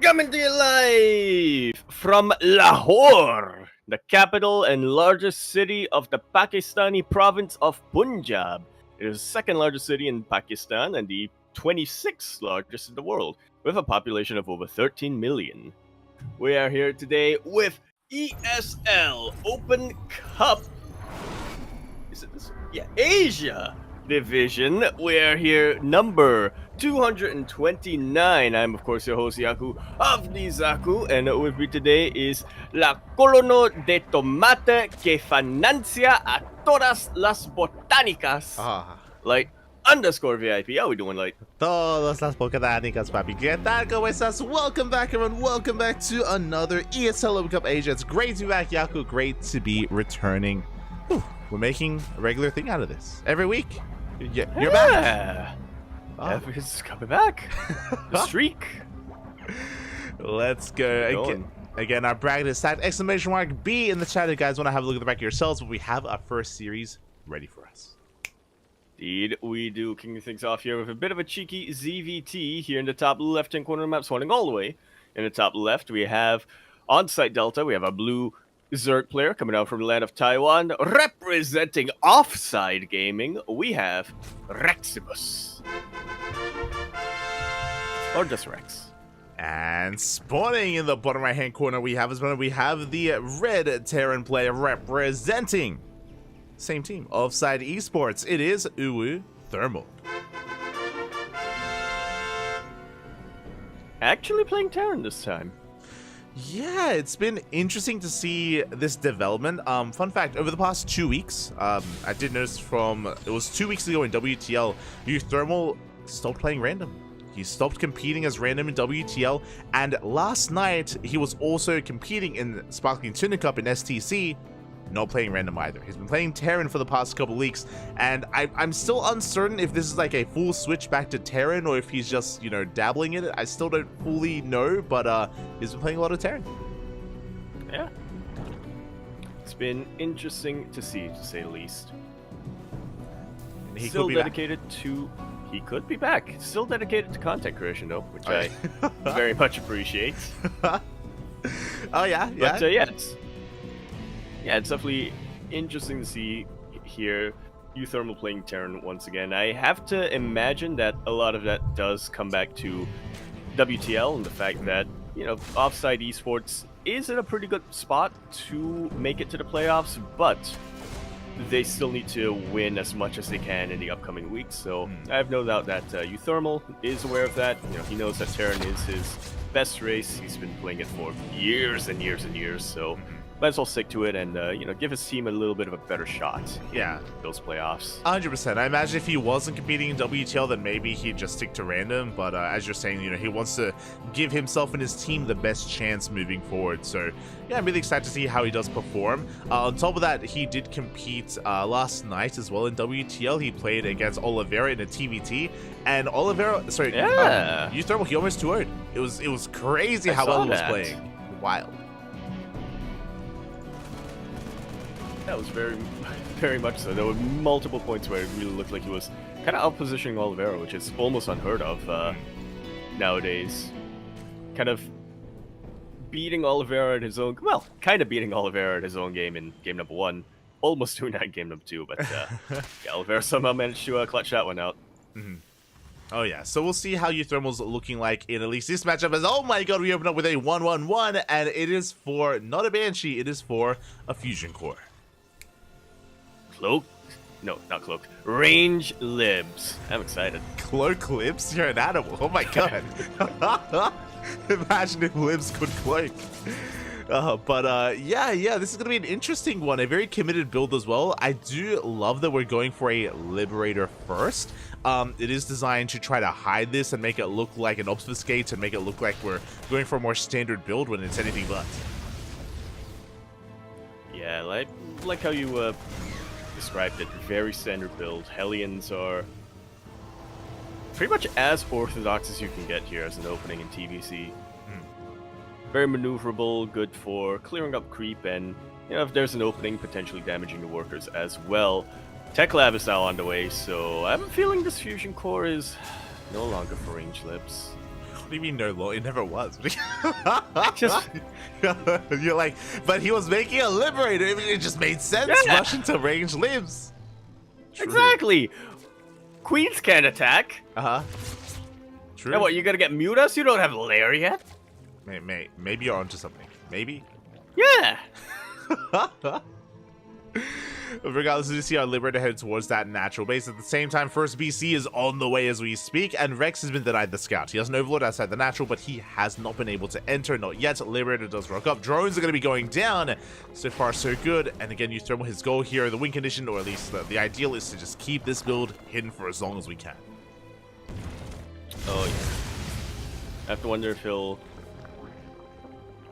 Coming to you live from Lahore, the capital and largest city of the Pakistani province of Punjab. It is the second largest city in Pakistan and the 26th largest in the world, with a population of over 13 million. We are here today with ESL Open Cup. Is it this? Yeah, Asia division. We are here number 229. I'm of course your host Yaku of Yakuzaku, and with me today is la colono de tomate que financia a todas las botánicas. Light underscore VIP. How we doing, Light? Todas las botánicas, papi. ¿Qué tal? ¿Cómo estás? Welcome back, everyone. Welcome back to another ESL Open Cup Asia. It's great to be back, Yaku. Great to be returning. Whew. We're making a regular thing out of this every week. You're back. It's coming back. The streak. Let's go. Again, our bracket is tagged !B in the chat. If you guys want to have a look at the bracket yourselves, but we have our first series ready for us. Indeed, we do. Kicking things off here with a bit of a cheeky ZVT here in the top left-hand corner of the map, swirling all the way. In the top left, we have on-site Delta. We have a blue Zerg player coming out from the land of Taiwan. Representing Offside Gaming, we have Rexibus. Or just Rex. And spawning in the bottom right-hand corner, we have the red Terran player representing same team, Offside Esports. It is Uwu Thermal. Actually playing Terran this time. Yeah, it's been interesting to see this development. Fun fact, over the past 2 weeks, I did notice it was 2 weeks ago in WTL, Uwu Thermal stopped playing random. He stopped competing as random in WTL, and last night he was also competing in Sparkling Tuna Cup in STC, not playing random either. He's been playing Terran for the past couple weeks, and I'm still uncertain if this is like a full switch back to Terran or if he's just, you know, dabbling in it. I still don't fully know, but he's been playing a lot of Terran. Yeah. It's been interesting to see, to say the least. He Still could be back. dedicated to... He could be back. Still dedicated to content creation, though, which Oh, I very much appreciate. Oh yeah, yeah. But it's definitely interesting to see here Uthermal playing Terran once again. I have to imagine that a lot of that does come back to WTL and the fact that, Offside Esports is in a pretty good spot to make it to the playoffs, but they still need to win as much as they can in the upcoming weeks. So I have no doubt that Uthermal is aware of that. He knows that Terran is his best race. He's been playing it for years and years and years. So might as well stick to it and give his team a little bit of a better shot in those playoffs. 100%. I imagine if he wasn't competing in WTL, then maybe he'd just stick to random. But as you're saying, he wants to give himself and his team the best chance moving forward. So yeah, I'm really excited to see how he does perform. On top of that, he did compete last night as well in WTL. He played against Oliveira in a TVT, and Uthermal, he almost 2-0'd. It was crazy how well he was playing. Wild. That was very, very much so. There were multiple points where it really looked like he was kind of out-positioning Oliveira, which is almost unheard of nowadays. Kind of beating Oliveira at his own... Well, kind of beating Oliveira at his own game in game number 1. Almost doing that in game number 2, but Oliveira somehow managed to clutch that one out. Oh yeah, so we'll see how Uthermal's looking like in at least this matchup. As oh my god, we open up with a 1-1-1, and it is for not a Banshee, it is for a Fusion Core. Cloaked? No, not cloaked. Range libs. I'm excited. Cloak libs? You're an animal. Oh my god. Imagine if libs could cloak. Yeah, this is going to be an interesting one. A very committed build as well. I do love that we're going for a Liberator first. It is designed to try to hide this and make it look like an Obfuscate and make it look like we're going for a more standard build when it's anything but. Yeah, like how you described it. Very standard build. Hellions are pretty much as orthodox as you can get here as an opening in TVC. Very maneuverable, good for clearing up creep, and if there's an opening, potentially damaging the workers as well. Tech Lab is now on the way, so I have a feeling this Fusion Core is no longer for range libs. What do you mean no longer? It never was. Just... You're like, but he was making a Liberator. It just made sense. Yeah. Rush into range libs. True. Exactly. Queens can't attack. True. And what, you gonna get Mutas? You don't have Lariat? Maybe you're onto something. Maybe. Yeah. Regardless, we see our Liberator head towards that natural base. At the same time, first BC is on the way as we speak, and Rex has been denied the scout. He has an Overlord outside the natural, but he has not been able to enter. Not yet. Liberator does rock up. Drones are going to be going down. So far, so good. And again, Uthermal, his goal here, the win condition, or at least the ideal, is to just keep this build hidden for as long as we can. Oh, yeah. I have to wonder if he'll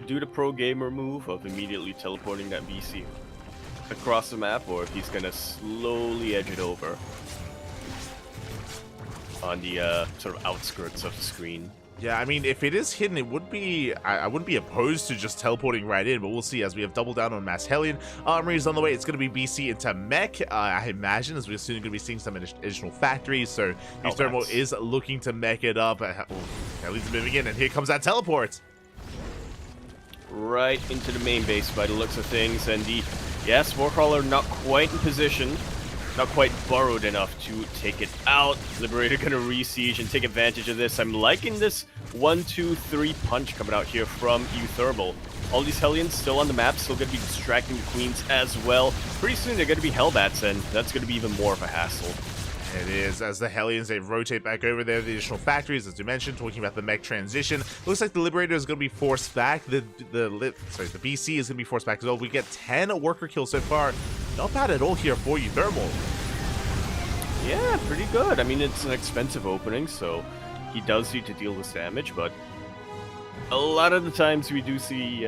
do the pro gamer move of immediately teleporting that BC across the map, or if he's gonna slowly edge it over on the sort of outskirts of the screen. Yeah, I mean, if it is hidden, it would be... I wouldn't be opposed to just teleporting right in, but we'll see as we have double down on Mass Hellion. Armory is on the way. It's going to be BC into Mech, I imagine, as we're soon going to be seeing some additional factories. So Uthermal is looking to mech it up. Hellion's moving in, and here comes that teleport. Right into the main base by the looks of things, and the Warcrawler not quite in position, not quite burrowed enough to take it out. Liberator gonna re-siege and take advantage of this. I'm liking this 1-2-3 punch coming out here from Uthermal. All these Hellions still on the map, still gonna be distracting the Queens as well. Pretty soon they're gonna be Hellbats, and that's gonna be even more of a hassle. It is, as the Hellions, they rotate back over there, the additional factories, as you mentioned, talking about the mech transition. Looks like the Liberator is going to be forced back. The BC is going to be forced back as well. We get 10 worker kills so far. Not bad at all here for Uthermal. Yeah, pretty good. I mean, it's an expensive opening, so he does need to deal this damage, but a lot of the times we do see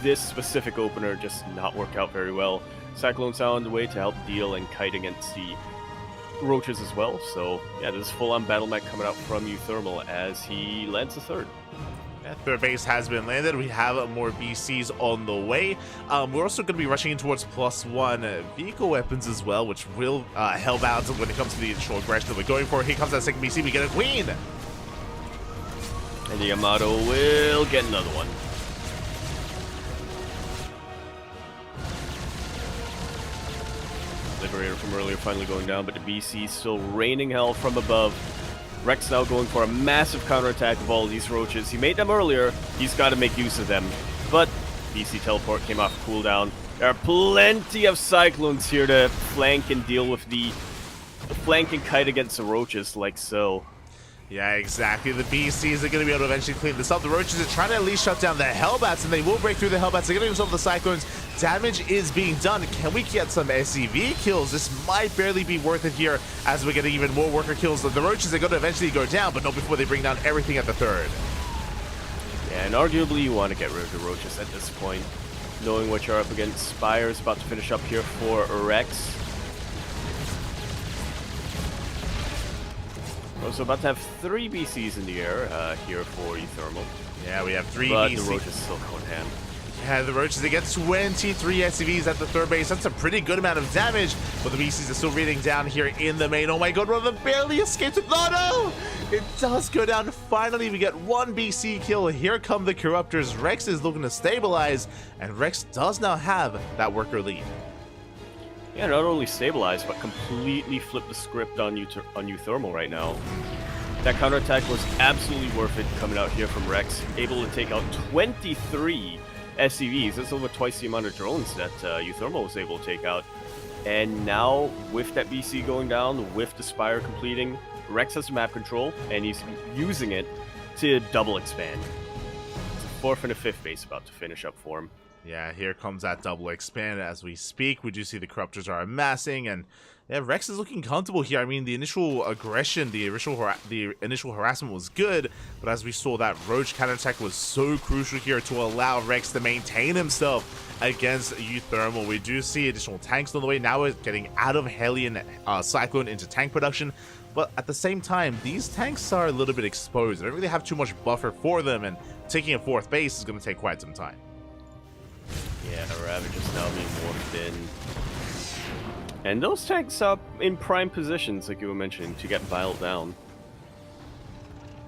this specific opener just not work out very well. Cyclone's on the way to help deal and kite against the roaches as well, so yeah, this full-on battle mech coming out from Uthermal as he lands the third. Yeah, third base has been landed. We have more BCs on the way. We're also going to be rushing in towards +1 vehicle weapons as well, which will help out when it comes to the initial aggression that we're going for. Here comes that second BC. We get a queen. And the Yamato will get another one. Liberator from earlier finally going down, but the BC still raining hell from above. Rex now going for a massive counterattack of all these roaches. He made them earlier. He's got to make use of them. But BC teleport came off cooldown. There are plenty of Cyclones here to flank and deal with the flank and kite against the roaches like so. Yeah, exactly. The BCs are going to be able to eventually clean this up. The roaches are trying to at least shut down the Hellbats, and they will break through the Hellbats. They're getting themselves the Cyclones. Damage is being done. Can we get some SCV kills? This might barely be worth it here as we're getting even more worker kills. The roaches are going to eventually go down, but not before they bring down everything at the third. Yeah, and arguably you want to get rid of the roaches at this point. Knowing what you're up against. Spire is about to finish up here for Rex. Also about to have 3 BCs in the air here for Ethermal. Yeah, we have 3 but BCs. the roaches still go in hand. Yeah, the roaches, they get 23 SCVs at the third base. That's a pretty good amount of damage, but the BCs are still reading down here in the main. Oh my god, one of them barely escaped it. Oh no! It does go down. Finally, we get 1 BC kill. Here come the Corruptors. Rex is looking to stabilize, and Rex does now have that worker lead. Yeah, not only stabilized, but completely flip the script on Uthermal right now. That counterattack was absolutely worth it coming out here from Rex. Able to take out 23 SCVs. That's over twice the amount of drones that Uthermal was able to take out. And now, with that BC going down, with the Spire completing, Rex has the map control, and he's using it to double expand. It's a 4th and a 5th base about to finish up for him. Yeah, here comes that double expand as we speak. We do see the Corruptors are amassing, and yeah, Rex is looking comfortable here. I mean, the initial aggression, the initial harassment was good, but as we saw, that Roach counterattack was so crucial here to allow Rex to maintain himself against Uthermal. We do see additional tanks on the way. Now we're getting out of Hellion Cyclone into tank production, but at the same time, these tanks are a little bit exposed. They don't really have too much buffer for them, and taking a 4th base is going to take quite some time. Yeah, Ravage is now being morphed in. And those tanks are in prime positions, like you were mentioning, to get viled down.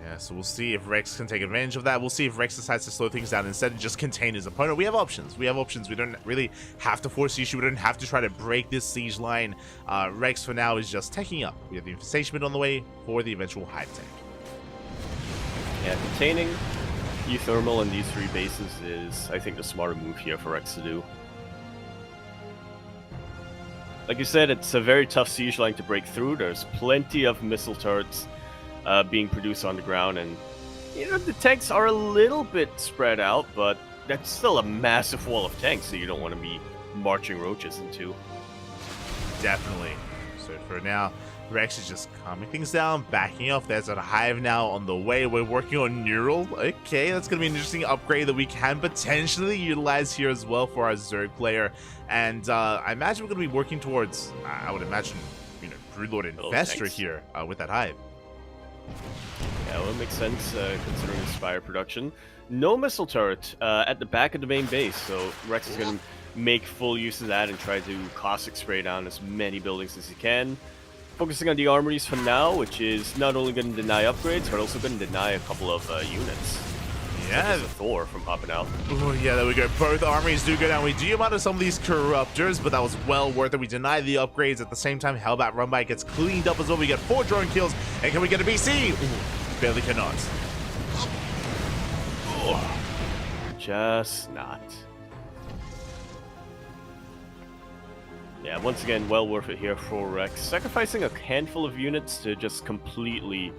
Yeah, so we'll see if Rex can take advantage of that. We'll see if Rex decides to slow things down instead and just contain his opponent. We have options. We don't really have to force the issue. We don't have to try to break this siege line. Rex, for now, is just taking up. We have the Infestation on the way for the eventual Hive tank. Yeah, containing Uthermal in these 3 bases is, I think, the smarter move here for Rex to do. Like you said, it's a very tough siege line to break through. There's plenty of missile turrets being produced on the ground, and you know the tanks are a little bit spread out, but that's still a massive wall of tanks that you don't want to be marching roaches into. Definitely. So for now, Rex is just calming things down, backing off. There's a Hive now on the way. We're working on Neural. Okay, that's going to be an interesting upgrade that we can potentially utilize here as well for our Zerg player. And I imagine we're going to be working towards, I would imagine, you know, Broodlord Investor here with that Hive. Yeah, well, it makes sense considering the Spire production. No missile turret at the back of the main base, so Rex is going to make full use of that and try to caustic spray down as many buildings as he can. Focusing on the armories for now, which is not only going to deny upgrades, but also going to deny a couple of units. Yeah. Such as the Thor from popping out. Oh, yeah, there we go. Both armies do go down. We do out of some of these Corruptors, but that was well worth it. We deny the upgrades. At the same time, Hellbat Run By gets cleaned up as well. We get 4 drone kills. And can we get a BC? Ooh, barely cannot. Oh, just not. Yeah, once again, well worth it here for Rex. Sacrificing a handful of units to just completely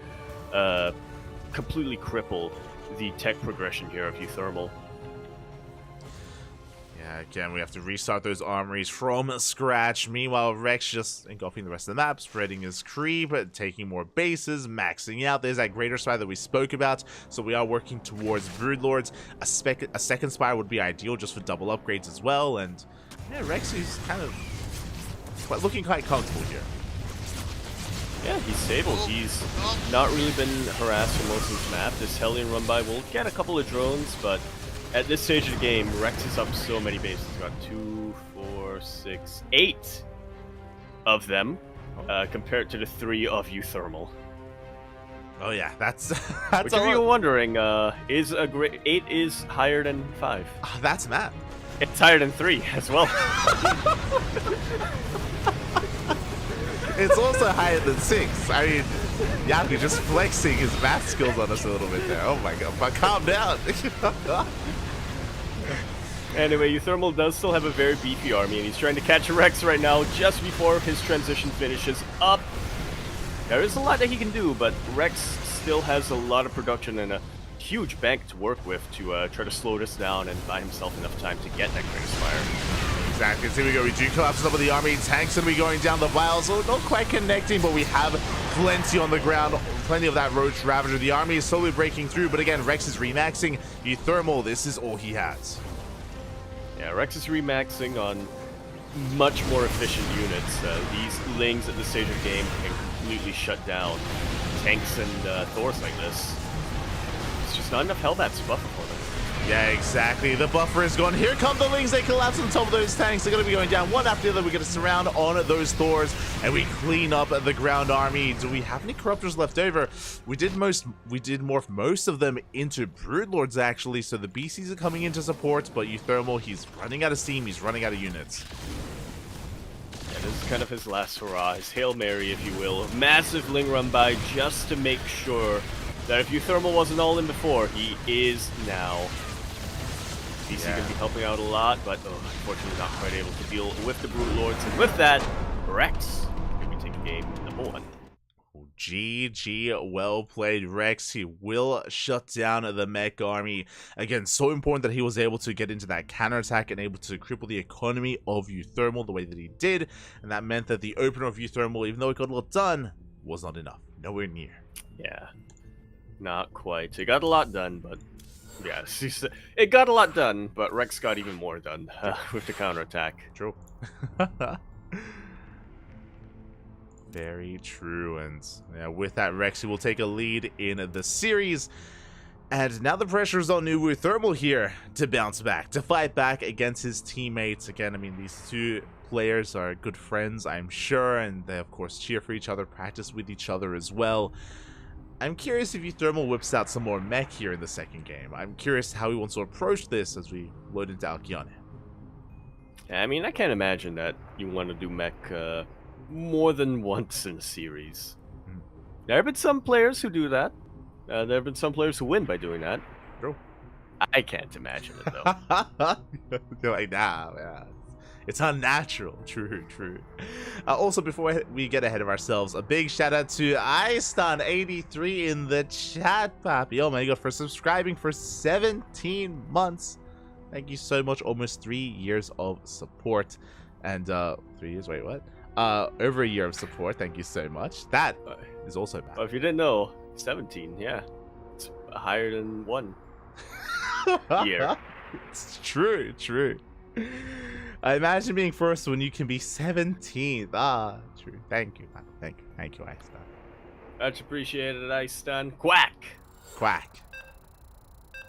cripple the tech progression here of Uthermal. Yeah, again, we have to restart those armories from scratch. Meanwhile, Rex just engulfing the rest of the map, spreading his creep, taking more bases, maxing out. There's that greater spire that we spoke about. So we are working towards Broodlords. A second spire would be ideal just for double upgrades as well. And yeah, Rex is kind of looking quite comfortable here. Yeah, he's stable. He's not really been harassed for most of this map. This Hellion run by will get a couple of drones, but at this stage of the game, Rex is up so many bases. He's got 2, 4, 6, 8 of them, compared to the 3 of Euthermal. Oh yeah, that's Which, if you're wondering, is a great 8 is higher than 5. That's mad. It's higher than 3 as well. It's also higher than 6. I mean, Yaku just flexing his math skills on us a little bit there. Oh my god, but calm down. Anyway, Euthermal does still have a very beefy army, and he's trying to catch Rex right now just before his transition finishes up. There is a lot that he can do, but Rex still has a lot of production and a huge bank to work with to try to slow this down and buy himself enough time to get that Greatest Fire. Exactly. So here we go. We do collapse some of the army. Tanks going to be going down the vials. So not quite connecting, but we have plenty on the ground. Plenty of that Roach Ravager. The army is slowly breaking through, but again, Rex is remaxing. Euthermal, this is all he has. Yeah, Rex is remaxing on much more efficient units. These Lings at this stage of the game can completely shut down tanks and Thors like this. It's just not enough Hellbats to buffer for them. Yeah, exactly. The buffer is gone. Here come the Lings. They collapse on top of those tanks. They're going to be going down one after the other. We're going to surround on those Thors, and we clean up the ground army. Do we have any Corruptors left over? We did morph most of them into Broodlords, actually, so the BCs are coming in to support, but Euthermal, he's running out of steam. He's running out of units. Yeah, this is kind of his last hurrah, his Hail Mary, if you will. A massive Ling run by just to make sure that if Euthermal wasn't all in before, he is now. BC going to be helping out a lot, but unfortunately not quite able to deal with the Brute Lords. And with that, Rex going to be taking game number 1. GG, well played, Rex. He will shut down the mech army. Again, so important that he was able to get into that counterattack and able to cripple the economy of Euthermal the way that he did. And that meant that the opener of Euthermal, even though it got a lot done, was not enough. Nowhere near. Yeah, not quite. It got a lot done, but yeah, it got a lot done, but Rex got even more done with the counterattack. True. Very true, and yeah, with that, Rex will take a lead in the series. And now the pressure is on Euthermal here to bounce back, to fight back against his teammates. Again, I mean, these two players are good friends, I'm sure, and they, of course, cheer for each other, practice with each other as well. I'm curious if Euthermal whips out some more mech here in the second game. I'm curious how he wants to approach this as we load into Alkione. Yeah, I mean, I can't imagine that you want to do mech more than once in a series. There have been some players who do that. There have been some players who win by doing that. True. I can't imagine it, though. You're like, nah, yeah. It's unnatural. True, true. Also, before we get ahead of ourselves, a big shout out to iStan83 in the chat, papi. Oh my god, for subscribing for 17 months. Thank you so much. Almost 3 years of support. And 3 years, wait, what? Over a year of support. Thank you so much. That is also bad. Well, if you didn't know, 17, yeah. It's higher than 1 year. It's true, true. I imagine being first when you can be 17th. Ah, true. Thank you, man. Thank you, iStan. Much appreciated, iStan. Quack! Quack.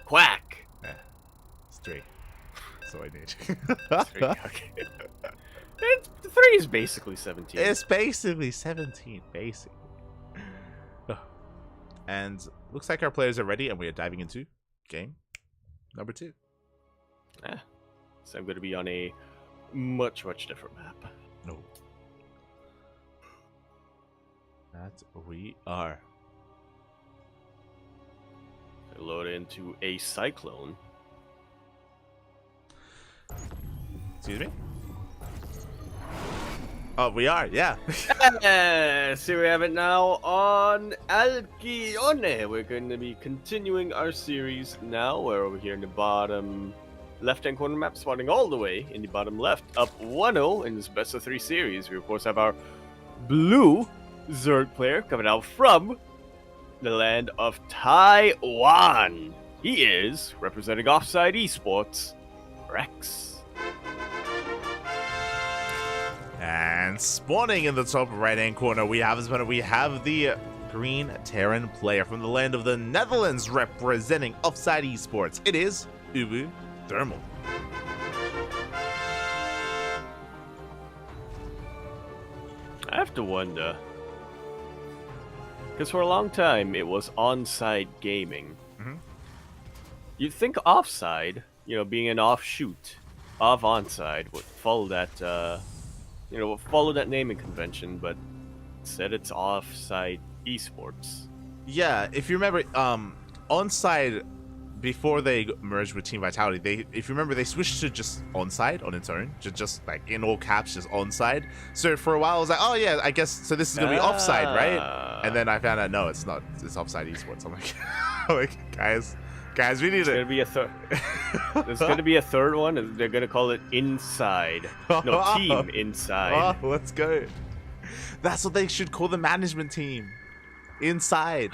Quack! Yeah, it's 3. So I need. 3, okay. 3 is basically 17. It's basically 17, basically. And looks like our players are ready, and we are diving into game number 2. Yeah. So I'm going to be on a much different map. No. That we are. I load into a Cyclone. Excuse me? Oh, we are, yeah. So we have it now on Alkione. We're going to be continuing our series now. We're over here in the bottom left-hand corner map, spawning all the way in the bottom left, up 1-0 in this best of 3 series. We, of course, have our blue Zerg player coming out from the land of Taiwan. He is representing Offside Esports, Rex. And And spawning in the top right-hand corner, we have the green Terran player from the land of the Netherlands representing Offside Esports. It is Ubu Thermal. I have to wonder, because for a long time it was onside gaming. You'd think offside, being an offshoot of onside, would follow that, follow that naming convention, but instead it's offside esports. Yeah, if you remember, onside, before they merged with Team Vitality, if you remember, they switched to just onside on its own, just like in all caps, just onside. So for a while, I was like, oh yeah, I guess so. This is gonna be offside, right? And then I found out, no, it's not. It's offside esports. I'm like, guys, we need There's gonna be a third. There's gonna be a third one, and they're gonna call it Inside. No, Team Inside. Oh, let's go. That's what they should call the management team. Inside.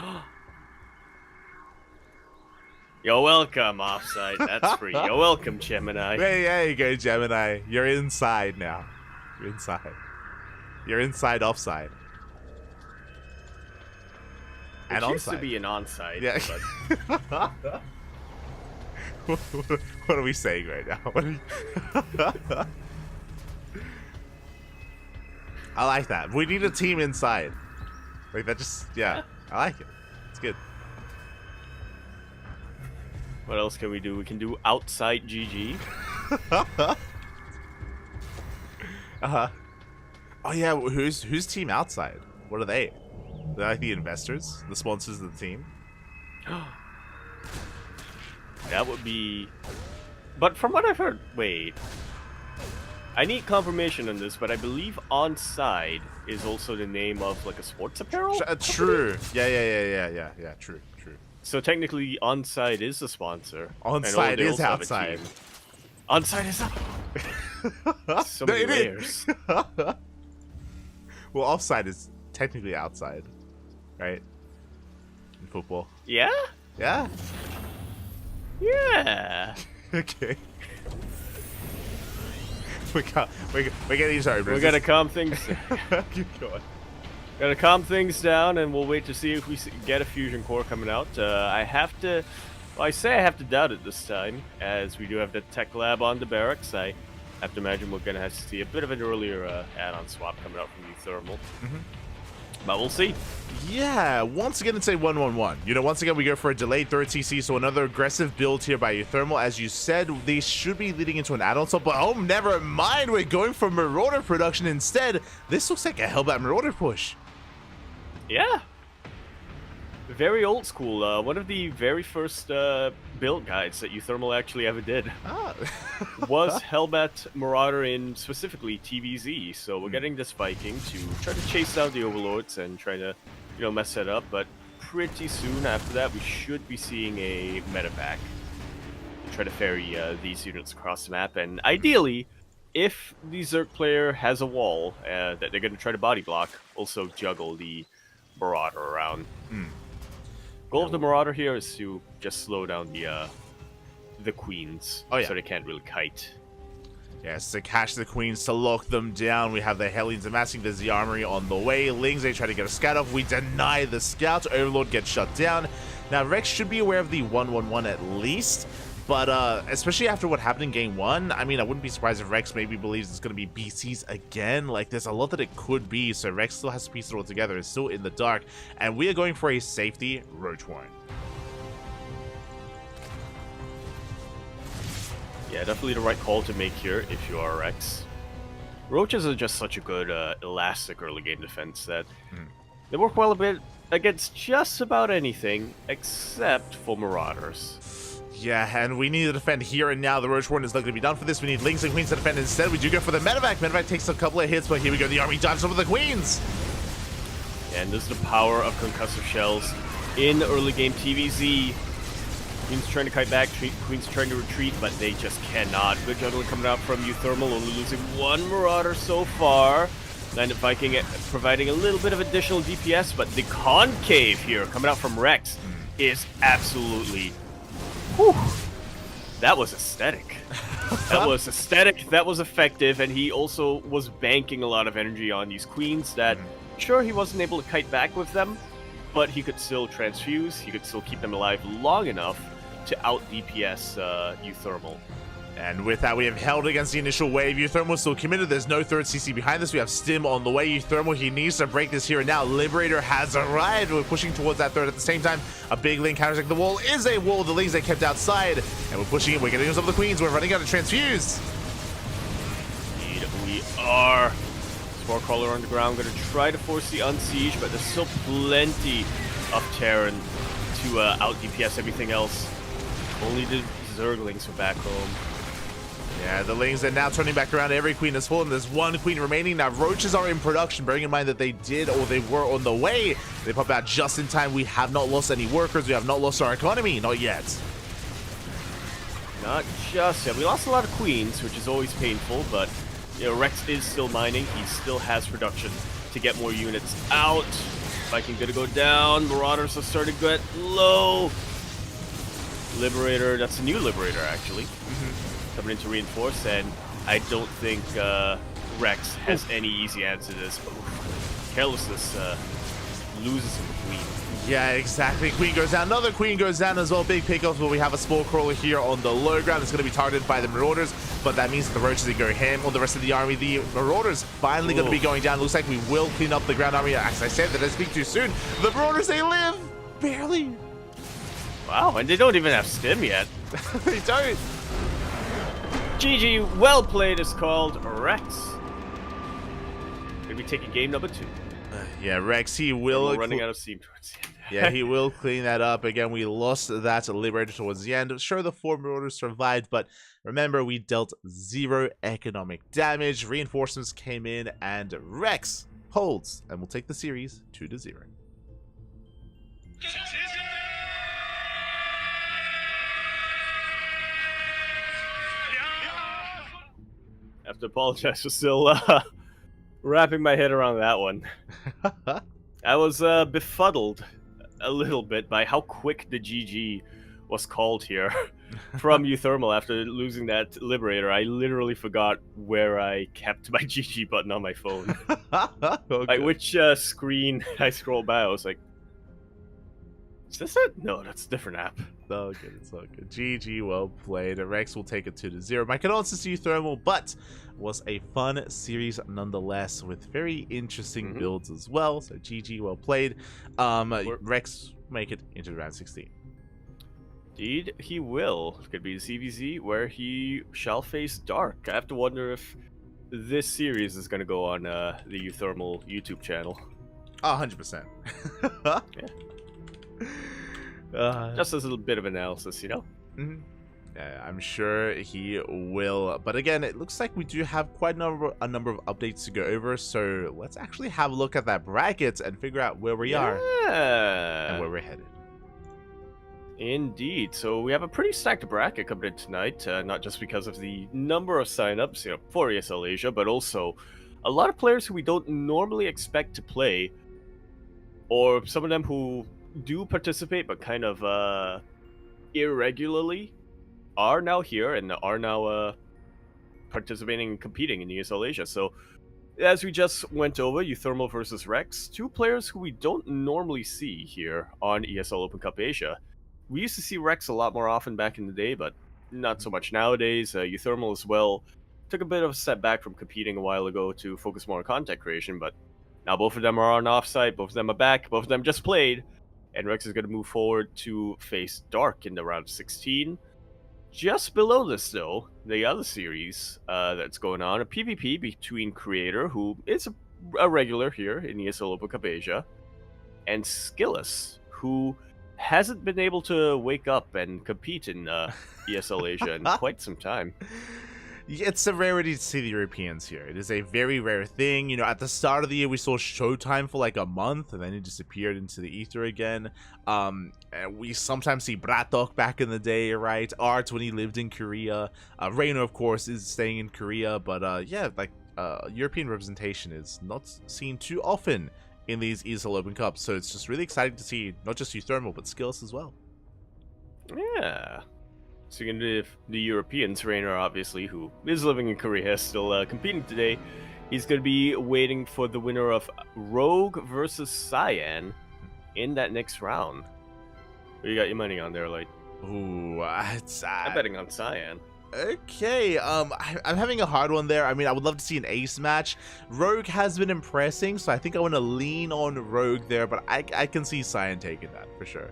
You're welcome, Offside. That's free. You're welcome, Gemini. There you go, Gemini. You're inside now. You're inside. You're inside offside. And it used onside. to be an onside. Yeah. But... what are we saying right now? I like that. We need a team inside. Like that just, yeah. I like it. It's good. What else can we do? We can do outside GG. Oh yeah, who's team outside? What are they? They're like the investors, the sponsors of the team. That would be... But from what I've heard... Wait. I need confirmation on this, but I believe Onside is also the name of like a sports apparel? True. Yeah. True. So technically, Onside is the sponsor. Onside is outside. Onside is up. So many layers. Well, offside is technically outside, right? In football. Yeah? Yeah. Yeah. Okay. We're getting started. We're gonna calm things. Keep going. Gotta calm things down, and we'll wait to see if we get a fusion core coming out. I have to. Well, I say I have to doubt it this time, as we do have the tech lab on the barracks. I have to imagine we're gonna have to see a bit of an earlier add-on swap coming out from the thermal. But we'll see. Yeah, once again it's a 1-1-1. Once again we go for a delayed third TC, so another aggressive build here by Thermal. As you said, they should be leading into an add-on swap, but oh, never mind, we're going for Marauder production instead. This looks like a Hellbat Marauder push. Yeah. Very old school. One of the very first build guides that Thermal actually ever did was Hellbat Marauder in specifically TVZ. So we're getting this Viking to try to chase down the Overlords and try to, mess it up. But pretty soon after that, we should be seeing a medevac to try to ferry these units across the map. And ideally, if the Zerg player has a wall that they're going to try to body block, also juggle the Marauder around. Goal of the Marauder here is to just slow down the Queens, so they can't really kite. Yes, to catch the Queens, to lock them down. We have the Hellions amassing the Z Armory on the way. Lings, they try to get a scout off. We deny the scout. Overlord gets shut down. Now, Rex should be aware of the 1-1-1 at least. But especially after what happened in Game 1, I mean, I wouldn't be surprised if Rex maybe believes it's going to be BCs again. Like, there's a lot that it could be, so Rex still has to piece it all together. It's still in the dark, and we are going for a safety Roach Warren. Yeah, definitely the right call to make here if you are Rex. Roaches are just such a good elastic early game defense that they work well a bit against just about anything except for Marauders. Yeah, and we need to defend here and now. The Roach Warren is not going to be done for this. We need Lings and Queens to defend instead. We do go for the Medevac. Medevac takes a couple of hits, but here we go. The army dives over the Queens. And there's the power of concussive shells in early game TVZ. Queens trying to kite back, Queens trying to retreat, but they just cannot. Good juggling coming out from Thermal, only losing one Marauder so far. Landed Viking providing a little bit of additional DPS, but the concave here coming out from Rex is absolutely... Whew. That was aesthetic. That was aesthetic, that was effective, and he also was banking a lot of energy on these queens that, sure, he wasn't able to kite back with them, but he could still transfuse, he could still keep them alive long enough to out DPS Euthermal. And with that, we have held against the initial wave. Euthermal still committed. There's no third CC behind this. We have Stim on the way. Euthermal, he needs to break this here and now. Liberator has arrived. We're pushing towards that third at the same time. A big link counterattack. The wall is a wall. The links they kept outside. And we're pushing it. We're getting some of the queens. We're running out of transfuse. Indeed, we are. Spore Crawler on the ground. Going to try to force the unsiege, but there's still plenty of Terran to out DPS everything else. Only the Zerglings are back home. Yeah, the Lings are now turning back around. Every queen has fallen. There's one queen remaining. Now, roaches are in production, bearing in mind that they did, or they were on the way. They pop out just in time. We have not lost any workers. We have not lost our economy. Not yet. Not just yet. We lost a lot of queens, which is always painful, but you know, Rex is still mining. He still has production to get more units out. Viking gonna go down. Marauders are starting to get low. Liberator, that's a new Liberator, actually. Coming in to reinforce, and I don't think Rex has any easy answer to this, but Carelessness loses him a queen. Yeah, exactly. Queen goes down. Another queen goes down as well. Big pickups, but we have a Spore Crawler here on the low ground. It's going to be targeted by the Marauders, but that means that the roaches are going ham on the rest of the army. The Marauders finally going to be going down. Looks like we will clean up the ground army. As I said, that I speak too soon. The Marauders, they live! Barely. Wow, and they don't even have Stim yet. They don't. GG, well played is called Rex. Gonna be taking game number 2. Yeah, Rex, he will... We're running out of steam towards the end. Yeah, he will clean that up. Again, we lost that Liberator towards the end. Sure, the 4 Marauders survived, but remember, we dealt 0 economic damage. Reinforcements came in, and Rex holds, and will take the series 2-0. I have to apologize for still wrapping my head around that one. I was befuddled a little bit by how quick the GG was called here from Euthermal after losing that Liberator. I literally forgot where I kept my GG button on my phone. Okay. Like which screen I scrolled by, I was like, is this it? No, that's a different app. So good, it's so good. GG, well played. Rex will take it 2-0. My condolences to Euthermal, but was a fun series nonetheless with very interesting builds as well. So GG, well played. Rex make it into round 16. Indeed, he will. Could be the CVZ where he shall face Dark. I have to wonder if this series is going to go on the Euthermal YouTube channel. 100%. Yeah. Just as a little bit of analysis, you know? I'm sure he will. But again, it looks like we do have quite a number of updates to go over. So let's actually have a look at that bracket and figure out where we are and where we're headed. Indeed. So we have a pretty stacked bracket coming in tonight, not just because of the number of signups, you know, for ESL Asia, but also a lot of players who we don't normally expect to play, or some of them who do participate but kind of irregularly are now here and are now participating and competing in ESL Asia. So as we just went over, Euthermal versus Rex, 2 players who we don't normally see here on ESL Open Cup Asia. We used to see Rex a lot more often back in the day, but not so much nowadays. Euthermal as well took a bit of a step back from competing a while ago to focus more on content creation, but now both of them are on offsite, both of them are back, both of them just played. And Rex is going to move forward to face Dark in the round 16. Just below this, though, the other series that's going on, a PvP between Creator, who is a regular here in ESL Open Cup Asia, and Skillus, who hasn't been able to wake up and compete in ESL Asia in quite some time. It's a rarity to see the Europeans here. It is a very rare thing. You know, at the start of the year, we saw Showtime for like a month, and then it disappeared into the ether again. And we sometimes see Bratok back in the day, right? Art when he lived in Korea. Reino, of course, is staying in Korea. But yeah, like European representation is not seen too often in these ESL Open Cups. So it's just really exciting to see not just Euthermal, but Skills as well. Yeah. Speaking of the Europeans, Rainer, obviously, who is living in Korea, still competing today. He's going to be waiting for the winner of Rogue versus Cyan in that next round. What you got your money on there, Light? Ooh, I'm betting on Cyan. Okay, I'm having a hard one there. I mean, I would love to see an ace match. Rogue has been impressing, so I think I want to lean on Rogue there, but I can see Cyan taking that for sure.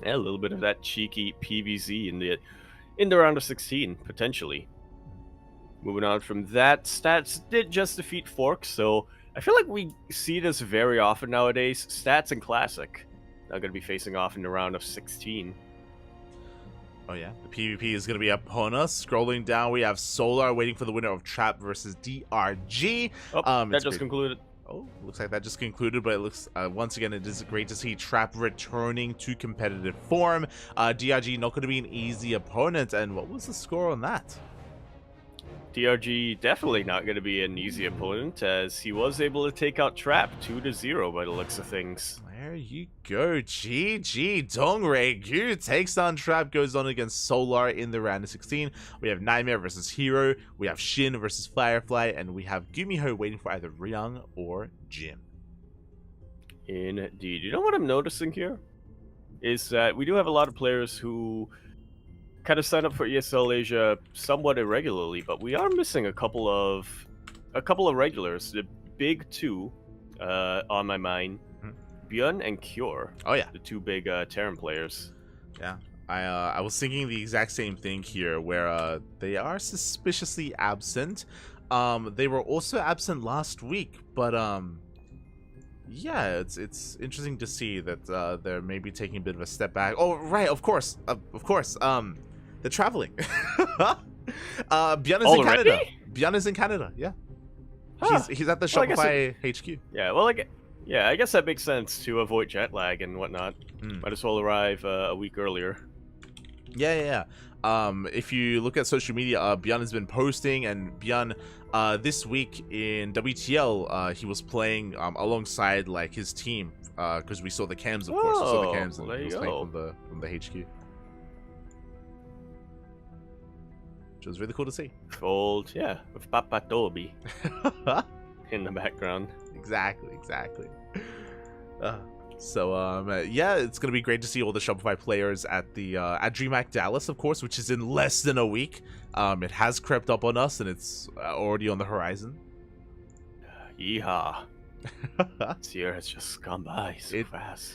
Yeah, a little bit of that cheeky PVZ in the round of 16, potentially. Moving on from that, Stats did just defeat Fork, so I feel like we see this very often nowadays. Stats and Classic are going to be facing off in the round of 16. Oh yeah, the PvP is going to be upon us. Scrolling down, we have Solar waiting for the winner of Trap versus DRG. Oh, that just concluded. Oh, looks like that just concluded, but it looks, once again, it is great to see Trap returning to competitive form. DRG not going to be an easy opponent, and what was the score on that? DRG definitely not going to be an easy opponent, as he was able to take out Trap 2-0 by the looks of things. There you go. GG. Dongregyu takes on Trap, goes on against Solar in the round of 16. We have Nightmare versus Hero. We have Shin versus Firefly. And we have Gumiho waiting for either Ryung or Jim. Indeed. You know what I'm noticing here? Is that we do have a lot of players who kind of sign up for ESL Asia somewhat irregularly, but we are missing a couple of regulars. The big two on my mind. Byun and Cure. Oh yeah, the two big Terran players. Yeah, I was thinking the exact same thing here, where they are suspiciously absent. They were also absent last week, but yeah, it's interesting to see that they're maybe taking a bit of a step back. Oh right, of course, they're traveling. Byun is in Canada. Byun is in Canada. Yeah, he's at the Shopify HQ. Yeah, well, I guess that makes sense to avoid jet lag and whatnot. Might as well arrive a week earlier. Yeah. If you look at social media, Byun has been posting, and Byun, this week in WTL, he was playing alongside like his team, because we saw the cams, of course. We saw the cams, and he was playing from the HQ, which was really cool to see. Old, yeah, with Papa Toby in the background. Exactly. So yeah, it's gonna be great to see all the Shopify players at the at DreamHack Dallas, of course, which is in less than a week. It has crept up on us, and it's already on the horizon. Yeehaw! This year has just gone by so fast.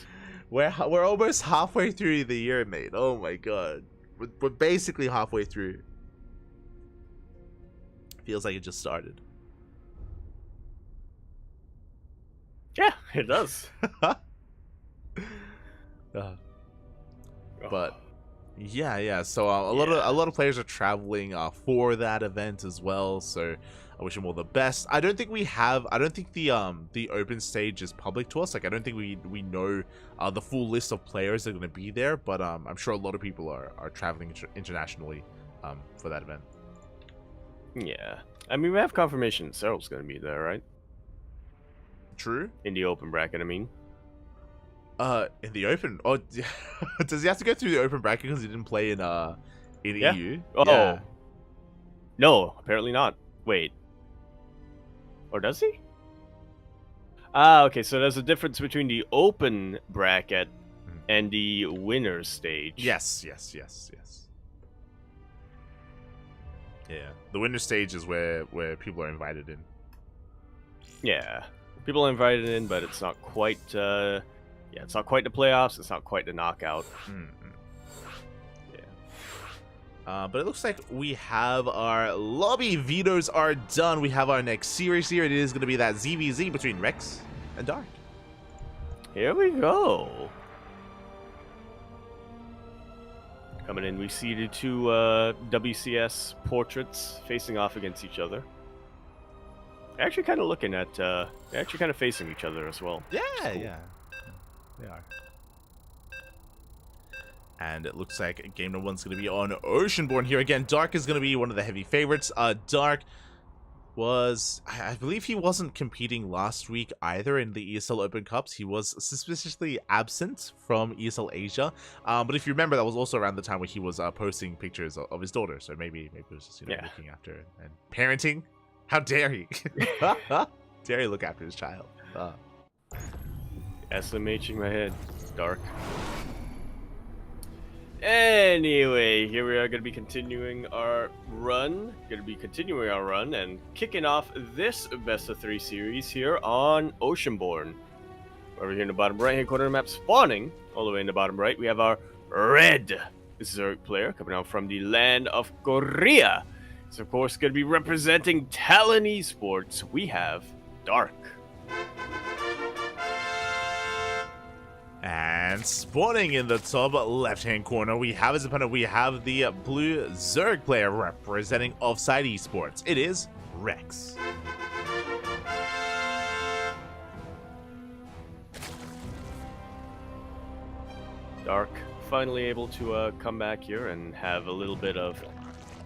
We're almost halfway through the year, mate. Oh my god, we're basically halfway through. Feels like it just started. Yeah, it does. But yeah. So a lot of players are traveling for that event as well. So I wish them all the best. I don't think the open stage is public to us. Like I don't think we know the full list of players that are going to be there. But I'm sure a lot of people are traveling internationally for that event. Yeah, I mean we have confirmation Cyril's going to be there, right? True. In the open bracket, I mean. In the open? Oh, does he have to go through the open bracket because he didn't play in EU? Oh. Yeah. No, apparently not. Wait. Or does he? Ah, okay, so there's a difference between the open bracket and the winner's stage. Yes. Yeah. The winner's stage is where people are invited in. Yeah. People are invited in, but it's not quite it's not quite the playoffs, it's not quite the knockout. Yeah. But it looks like we have our lobby vetoes are done. We have our next series here. It is going to be that ZVZ between Rex and Dark. Here we go. Coming in, we see the two WCS portraits facing off against each other. Actually kind of looking at, actually kind of facing each other as well. Yeah, cool. Yeah. They are. And it looks like game number one's going to be on Oceanborn here again. Dark is going to be one of the heavy favorites. Dark, was, I believe he wasn't competing last week either in the ESL Open Cups. He was suspiciously absent from ESL Asia. But if you remember, that was also around the time where he was posting pictures of his daughter. So maybe it was just looking after and parenting. How dare he? Dare he look after his child? SMHing my head. Dark. Anyway, here we are going to be continuing our run. And kicking off this best of 3 series here on Oceanborn. Over here in the bottom right hand corner of the map, spawning all the way in the bottom right, we have our red Zerg player coming out from the land of Korea. It's of course going to be representing Talon Esports. We have Dark. And spawning in the top left-hand corner, we have his opponent. We have the blue Zerg player representing Offside Esports. It is Rex. Dark finally able to come back here and have a little bit of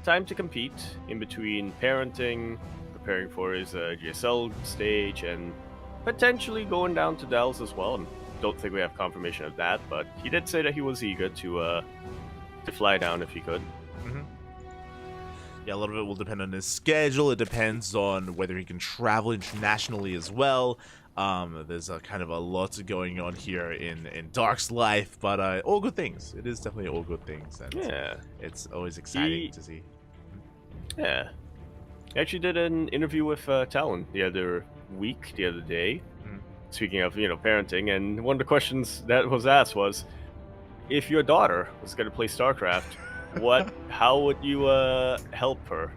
time to compete in between parenting, preparing for his GSL stage, and potentially going down to Dells as well. Don't think we have confirmation of that, but he did say that he was eager to fly down if he could. Mm-hmm. Yeah, a lot of it will depend on his schedule. It depends on whether he can travel internationally as well. There's a kind of a lot going on here in Dark's life, but all good things. It is definitely all good things, and yeah, it's always exciting to see. Yeah, he actually did an interview with Talon the other day. Speaking of, parenting, and one of the questions that was asked was, if your daughter was going to play StarCraft, how would you help her?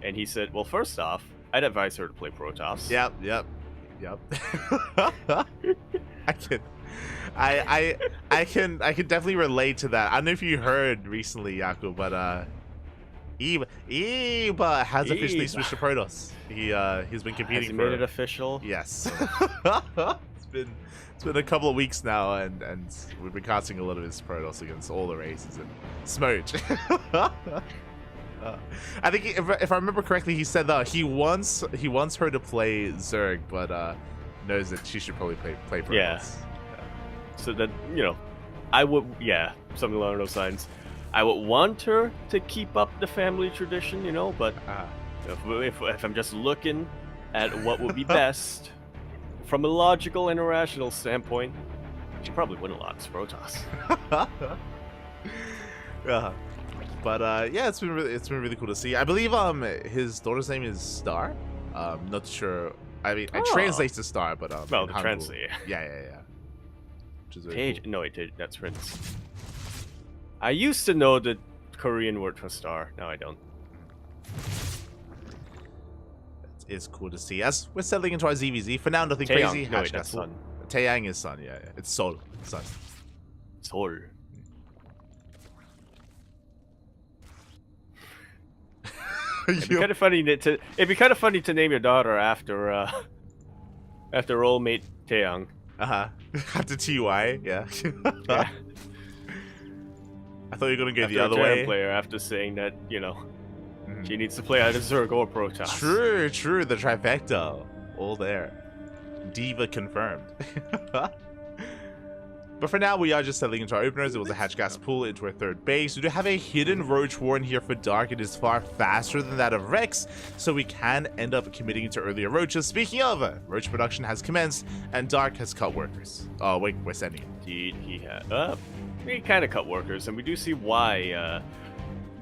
And he said, well, first off, I'd advise her to play Protoss. Yep. I can definitely relate to that. I don't know if you heard recently, Yaku, but Eba has officially switched to Protoss. He's been competing. Has he made it official? Yes. It's been a couple of weeks now, and we've been casting a lot of his Protoss against all the races and Smoach. I think if I remember correctly, he said that he wants her to play Zerg, but knows that she should probably play Protoss. Yeah. So that I would something along those lines. I would want her to keep up the family tradition, but if I'm just looking at what would be best from a logical and a rational standpoint, she probably wouldn't lose Protoss. But yeah, it's been really cool to see. I believe his daughter's name is Star. Not sure. I mean, it translates to Star, but well, the translate. Yeah. Which is really cool. No, it did. That's Prince. I used to know the Korean word for star. Now I don't. It's cool to see. As we're settling into our ZVZ, for now, nothing Taeyang. crazy. No, wait, that's Sun. Taeyang is Sun, yeah. It's Sol. Sun. Sol. It'd be kind of funny to name your daughter after old mate Taeyang. After TY, yeah. Yeah. I thought you were going to go after the other way. Player after saying that, she needs to play either Zerg or Protoss. True. The trifecta. All there. Diva confirmed. But for now, we are just settling into our openers. It was a hatch gas pull into our third base. We do have a hidden Roach Warren here for Dark. It is far faster than that of Rex, so we can end up committing to earlier Roaches. Speaking of, Roach production has commenced, and Dark has cut workers. Oh, wait, we're sending him. Indeed, he had. He kind of cut workers, and we do see why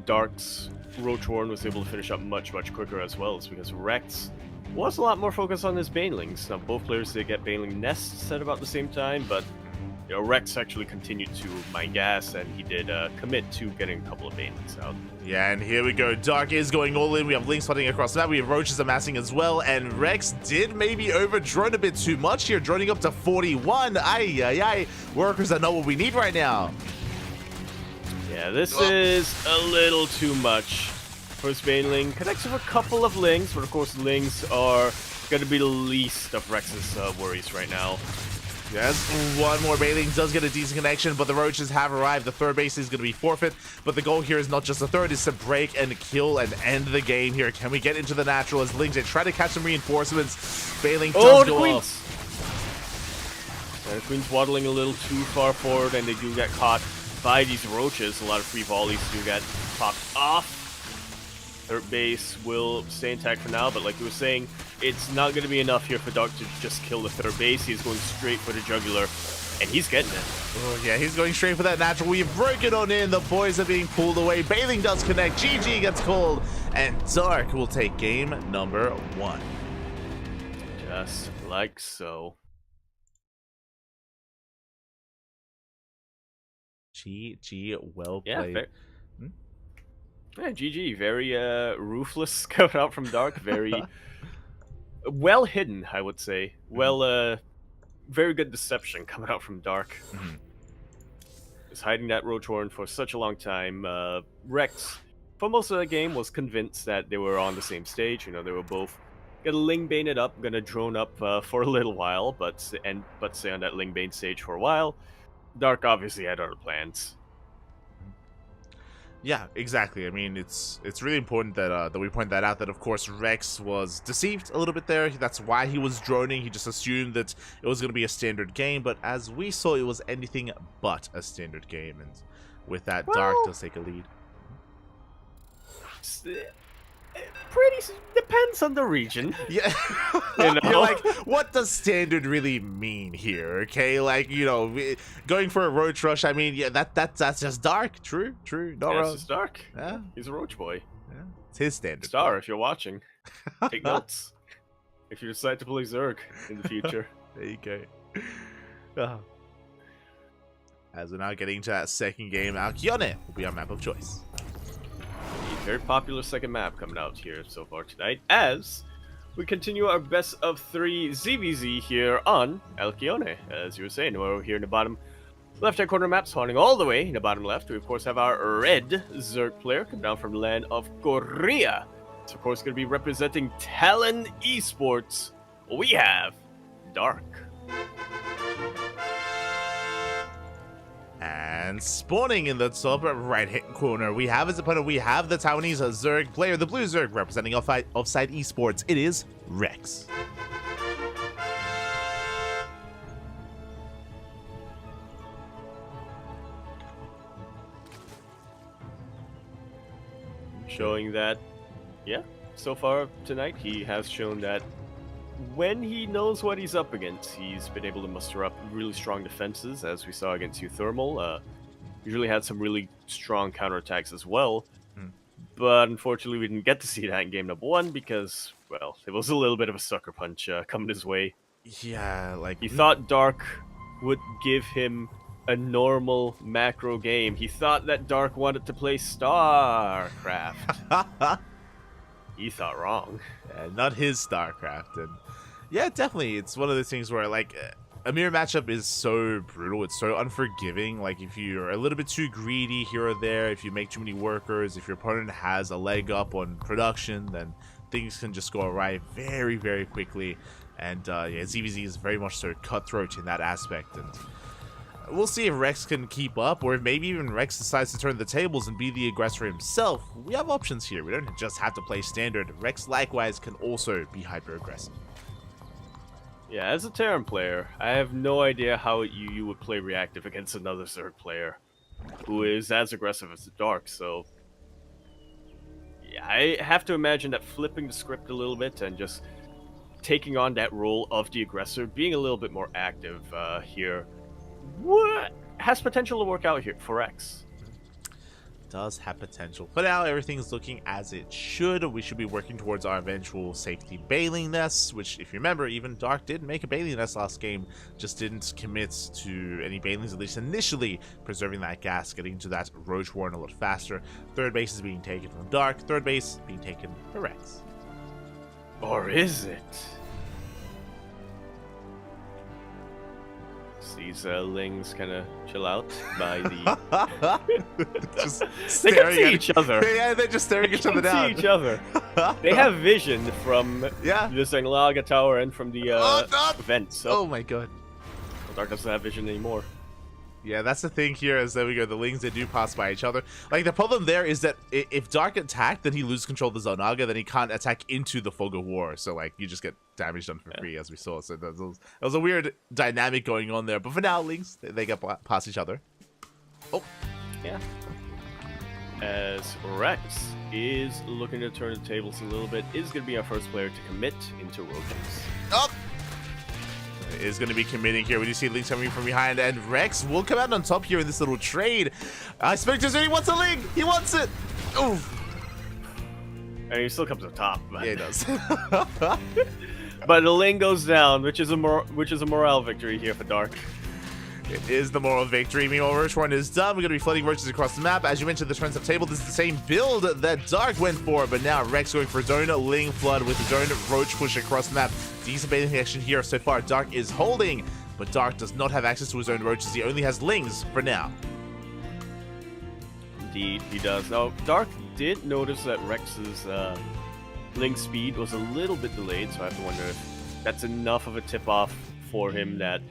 Dark's Roach Warren was able to finish up much quicker as well. It's because Rex was a lot more focused on his banelings. Now, both players did get baneling nests at about the same time, but Rex actually continued to mine gas, and he did commit to getting a couple of banelings out. Yeah, and here we go. Dark is going all in. We have Link spotting across the map. We have Roaches amassing as well, and Rex did maybe over-drone a bit too much here, droning up to 41. Ay. Workers are not what we need right now. Yeah, this is a little too much for his baneling. Connects with a couple of Lings, but of course Lings are going to be the least of Rex's worries right now. Yes, one more Baling does get a decent connection, but the Roaches have arrived. The third base is going to be forfeit, but the goal here is not just the third, it's to break and kill and end the game here. Can we get into the natural as Lings, they try to catch some reinforcements. Baling does go off. The Queen's waddling a little too far forward, and they do get caught by these Roaches. A lot of free volleys do get popped off. Third base will stay intact for now, but like you were saying, it's not going to be enough here for Dark to just kill the third base. He's going straight for the jugular, and he's getting it. Oh yeah, he's going straight for that natural. We've broken on in. The boys are being pulled away. Baling does connect. GG gets called, and Dark will take game number 1. Just like so. GG, well played. Yeah, fair. Yeah, GG, very ruthless coming out from Dark, very well hidden, I would say. Well, very good deception coming out from Dark. Was hiding that Roach Warren for such a long time. Rex, for most of the game, was convinced that they were on the same stage. You know, they were both gonna Lingbane it up, gonna drone up for a little while, but stay on that Lingbane stage for a while. Dark obviously had other plans. Yeah, exactly. I mean, it's really important that we point that out, that of course Rex was deceived a little bit there. That's why he was droning. He just assumed that it was going to be a standard game, but as we saw, it was anything but a standard game, and with that, Dark does take a lead. Pretty depends on the region. Yeah. You know? You're like, what does standard really mean here? Okay, like, you know, going for a Roach Rush, I mean, yeah, that's just Dark. True, not wrong. It's just Dark. Yeah. He's a Roach boy. Yeah. It's his standard. Star, if you're watching, take notes. If you decide to play Zerg in the future. There you go. As we're now getting to that second game, Alcyone will be our map of choice. Very popular second map coming out here so far tonight, as we continue our best of 3 ZVZ here on Alcyone. As you were saying, we're here in the bottom left-hand corner map, spawning all the way in the bottom left. We of course have our red Zerg player coming down from the land of Korea. It's of course going to be representing Talon Esports. We have Dark. And spawning in the top right-hand corner, we have his opponent. We have the Taiwanese Zerg player, the blue Zerg, representing Offside Esports. It is Rex. Showing that, yeah, so far tonight he has shown that when he knows what he's up against, he's been able to muster up really strong defenses, as we saw against Thermal. Usually had some really strong counterattacks as well, but unfortunately we didn't get to see that in game number 1 because, well, it was a little bit of a sucker punch coming his way. Yeah, like... He thought Dark would give him a normal macro game. He thought that Dark wanted to play StarCraft. He thought wrong. Not his StarCraft. And yeah, definitely, it's one of those things where, like, a mirror matchup is so brutal, it's so unforgiving. Like, if you're a little bit too greedy here or there, if you make too many workers, if your opponent has a leg up on production, then things can just go awry very, very quickly. And yeah, ZVZ is very much so cutthroat in that aspect, and we'll see if Rex can keep up, or if maybe even Rex decides to turn the tables and be the aggressor himself. We have options here. We don't just have to play standard. Rex likewise can also be hyper aggressive. Yeah, as a Terran player, I have no idea how you would play reactive against another Zerg player who is as aggressive as the Dark, so yeah, I have to imagine that flipping the script a little bit and just taking on that role of the aggressor, being a little bit more active here, what has potential to work out here for Rex. Does have potential. For now, everything's looking as it should. We should be working towards our eventual safety Baling Nest, which, if you remember, even Dark did make a Baling Nest last game, just didn't commit to any Balings, at least initially, preserving that gas, getting to that Roach Warren a lot faster. Third base is being taken from Dark, third base being taken by Rex. Or is it? These lings kind of chill out by the... Just they can see each other. Yeah, they're just staring each other down. They can see each other. They have vision from the Zanglaga Tower and from the vent. So. Oh my god. Dark doesn't have vision anymore. Yeah, that's the thing here. Is there we go. The Lings, they do pass by each other. Like, the problem there is that if Dark attacked, then he loses control of the Zonaga. Then he can't attack into the Fog of War. So, like, you just get damage done for free, as we saw. So that was a weird dynamic going on there. But for now, Lings, they get past each other. Oh, yeah. As Rex is looking to turn the tables a little bit, is going to be our first player to commit into roaches. Oh! Is going to be committing here. We do see Link coming from behind, and Rex will come out on top here in this little trade. Spectre's he wants a Link! He wants it! Oof! And he still comes on top. But... yeah, he does. But the Ling goes down, which is a morale victory here for Dark. It is the moral victory. Meanwhile, Roach Run is done. We're going to be flooding roaches across the map. As you mentioned, the trends of table. This is the same build that Dark went for, but now Rex going for his own Ling Flood with his own Roach push across the map. Decent baiting action here so far. Dark is holding, but Dark does not have access to his own roaches. He only has Lings for now. Indeed, he does. Now, Dark did notice that Rex's Ling speed was a little bit delayed, so I have to wonder if that's enough of a tip-off for him that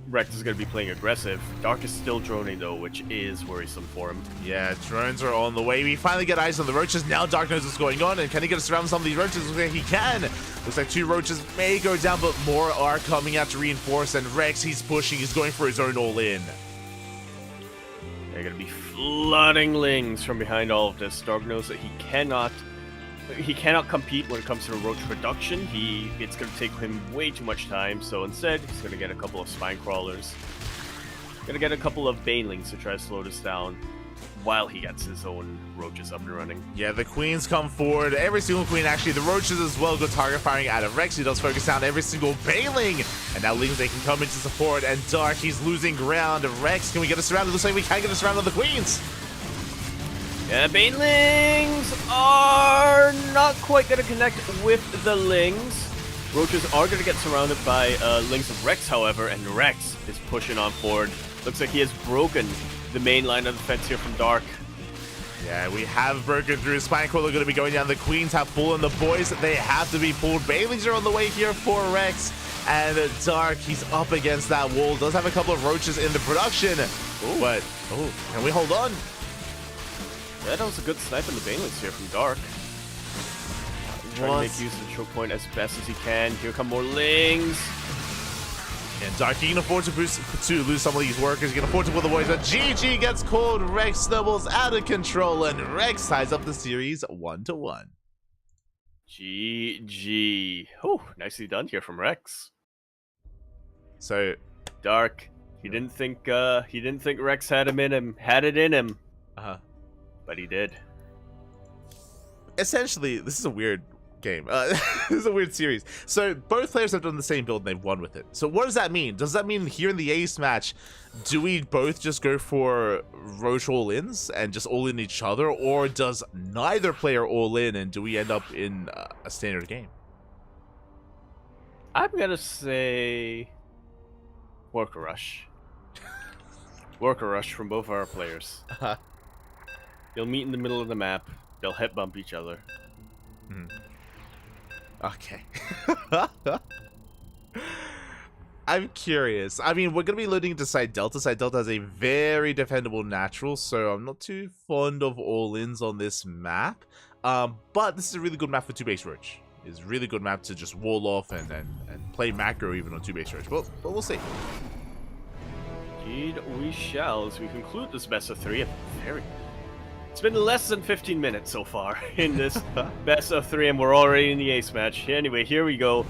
Rex is going to be playing aggressive. Dark is still droning though, which is worrisome for him. Yeah, drones are on the way. We finally get eyes on the roaches. Now Dark knows what's going on, and can he get us around some of these roaches? Looks like he can. Looks like 2 roaches may go down, but more are coming out to reinforce, and Rex, he's pushing. He's going for his own all-in. They're going to be flooding Lings from behind all of this. Dark knows that he cannot compete when it comes to roach production. It's going to take him way too much time, so instead he's going to get a couple of spine crawlers. Going to get a couple of banelings to try to slow this down while he gets his own roaches up and running. Yeah, the queens come forward. Every single queen, actually, the roaches as well go target firing out of Rex. He does focus down every single baneling, and now Lings, they can come into support, and Dark, he's losing ground. Rex, can we get us surrounded? Looks like we can get us surrounded with the queens. Yeah, banelings are not quite going to connect with the Lings. Roaches are going to get surrounded by Lings of Rex, however, and Rex is pushing on forward. Looks like he has broken the main line of defense here from Dark. Yeah, we have broken through. Spine Crawler going to be going down. The queens have fallen. The boys, they have to be pulled. Banelings are on the way here for Rex. And Dark, he's up against that wall. Does have a couple of roaches in the production. Ooh. But, can we hold on? Yeah, that was a good snipe in the banelings here from Dark. Trying to make use of the choke point as best as he can. Here come more Lings. And Dark, he can afford to lose some of these workers. He can afford to pull the boys. But GG gets called. Rex snowballs out of control. And Rex ties up the series 1-1. GG. Oh, nicely done here from Rex. So, Dark, he didn't think Rex had it in him. But he did. Essentially, this is a weird game. This is a weird series. So both players have done the same build and they've won with it. So what does that mean? Does that mean here in the ace match, do we both just go for roach all-ins and just all-in each other? Or does neither player all-in and do we end up in a standard game? I'm gonna say worker rush. Worker rush from both our players. They'll meet in the middle of the map. They'll hit bump each other. Okay. I'm curious. I mean, we're going to be loading into Side Delta. Side Delta has a very defendable natural, so I'm not too fond of all-ins on this map. But this is a really good map for 2-base Roach. It's a really good map to just wall off and play macro even on 2-base Roach. But we'll see. Indeed, we shall as we conclude this best of 3. It's been less than 15 minutes so far in this best of 3, and we're already in the ace match. Anyway, here we go.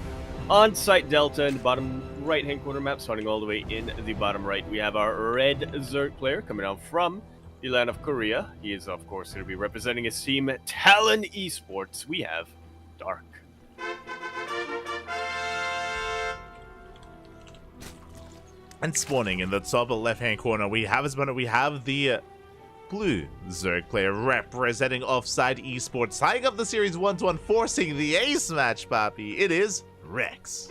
On Site Delta in the bottom right-hand corner map, starting all the way in the bottom right, we have our red Zerg player coming out from the land of Korea. He is, of course, going to be representing his team, Talon Esports. We have Dark. And spawning in the top left-hand corner, we have the blue Zerg player representing Offside Esports, tying up the series 1-1, forcing the ace match, Papi. It is Rex.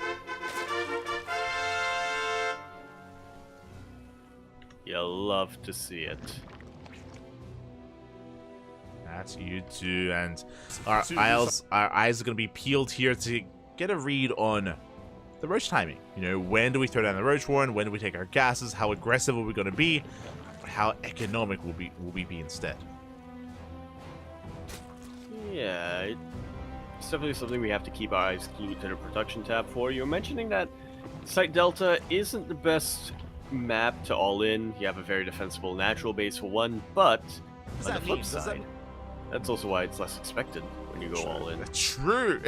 You'll love to see it. That's you too, and our eyes are going to be peeled here to get a read on the Roach timing. You know, when do we throw down the Roach Warren? When do we take our gases? How aggressive are we going to be? How economic will we be instead? Yeah, it's definitely something we have to keep our eyes glued to the production tab for. You're mentioning that Site Delta isn't the best map to all in. You have a very defensible natural base for one, but on the flip side, that's also why it's less expected when you go all in. True.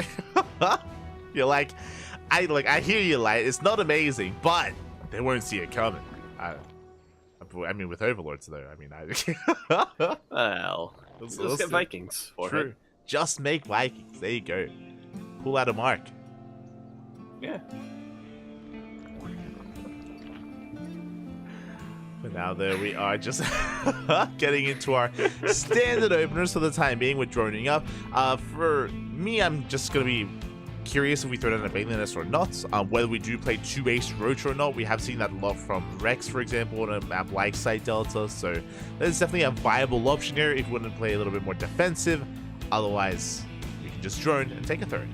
You're like, I hear you, Light. It's not amazing, but they won't see it coming. I mean, with Overlords though. I mean, well, let's get Vikings for true. it. Just make Vikings. There you go. Pull out a mark. Yeah. But now there we are, just getting into our standard openers for the time being. We're droning up. For me, I'm just gonna be curious if we throw down a Baneling Nest or not, whether we do play 2-base Roach or not. We have seen that a lot from Rex, for example, on a map like Site Delta, so there's definitely a viable option here if we want to play a little bit more defensive. Otherwise, we can just drone and take a third.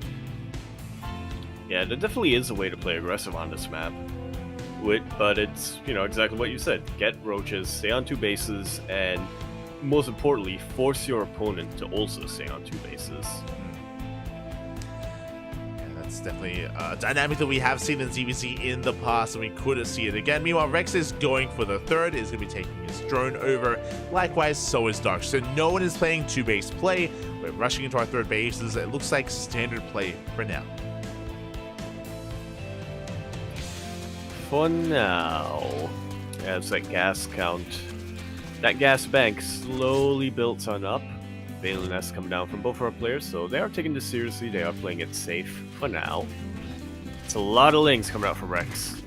Yeah, there definitely is a way to play aggressive on this map. But it's, you know, exactly what you said. Get roaches, stay on 2 bases, and most importantly, force your opponent to also stay on 2 bases. It's definitely a dynamic that we have seen in ZVC in the past, and we could see it again. Meanwhile, Rex is going for the third, is going to be taking his drone over. Likewise, so is Dark. So no one is playing 2-base play. We're rushing into our third bases. It looks like standard play for now. For now, as that gas count, that gas bank slowly builds on up. Baneling Nest coming down from both of our players, so they are taking this seriously. They are playing it safe for now. It's a lot of lings coming out from Rex.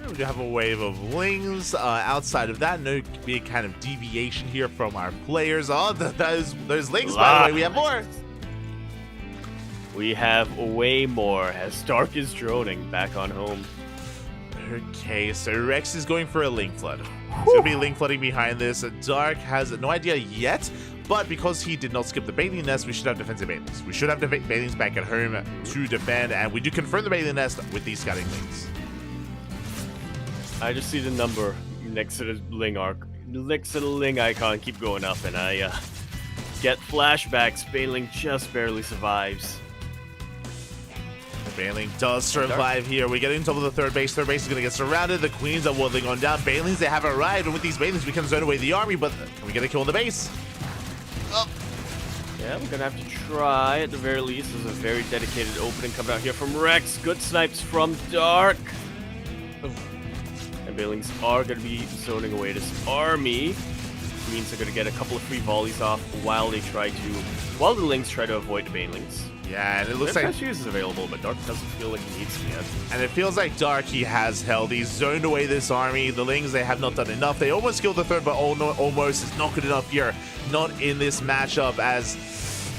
We do have a wave of lings. Outside of that, no big kind of deviation here from our players. Oh, those lings, by the way, we have more. We have way more as Dark is droning back on home. Okay, so Rex is going for a ling flood. He's going to be ling flooding behind this. Dark has no idea yet, but because he did not skip the Baneling Nest, we should have defensive Banelings. We should have Banelings back at home to defend, and we do confirm the Baneling Nest with these scouting lings. I just see the number next to the ling arc, next to the ling icon keep going up, and I get flashbacks. Baneling just barely survives. Baneling does survive here. We get into the third base. Third base is going to get surrounded. The Queens are waddling on down. Banelings, they have arrived, and with these Banelings, we can zone away the army, but can we get a kill on the base? Oh. Yeah, we're going to have to try at the very least. There's a very dedicated opening coming out here from Rex. Good snipes from Dark. And Banelings are going to be zoning away this army. Means they're going to get a couple of free volleys off while the lings try to avoid the Banelings. Yeah, and it looks like Fuse is available, but Dark doesn't feel like he needs to yet. And it feels like Dark, he has held. He's zoned away this army. The lings, they have not done enough. They almost killed the third, but almost is not good enough here. Not in this matchup, as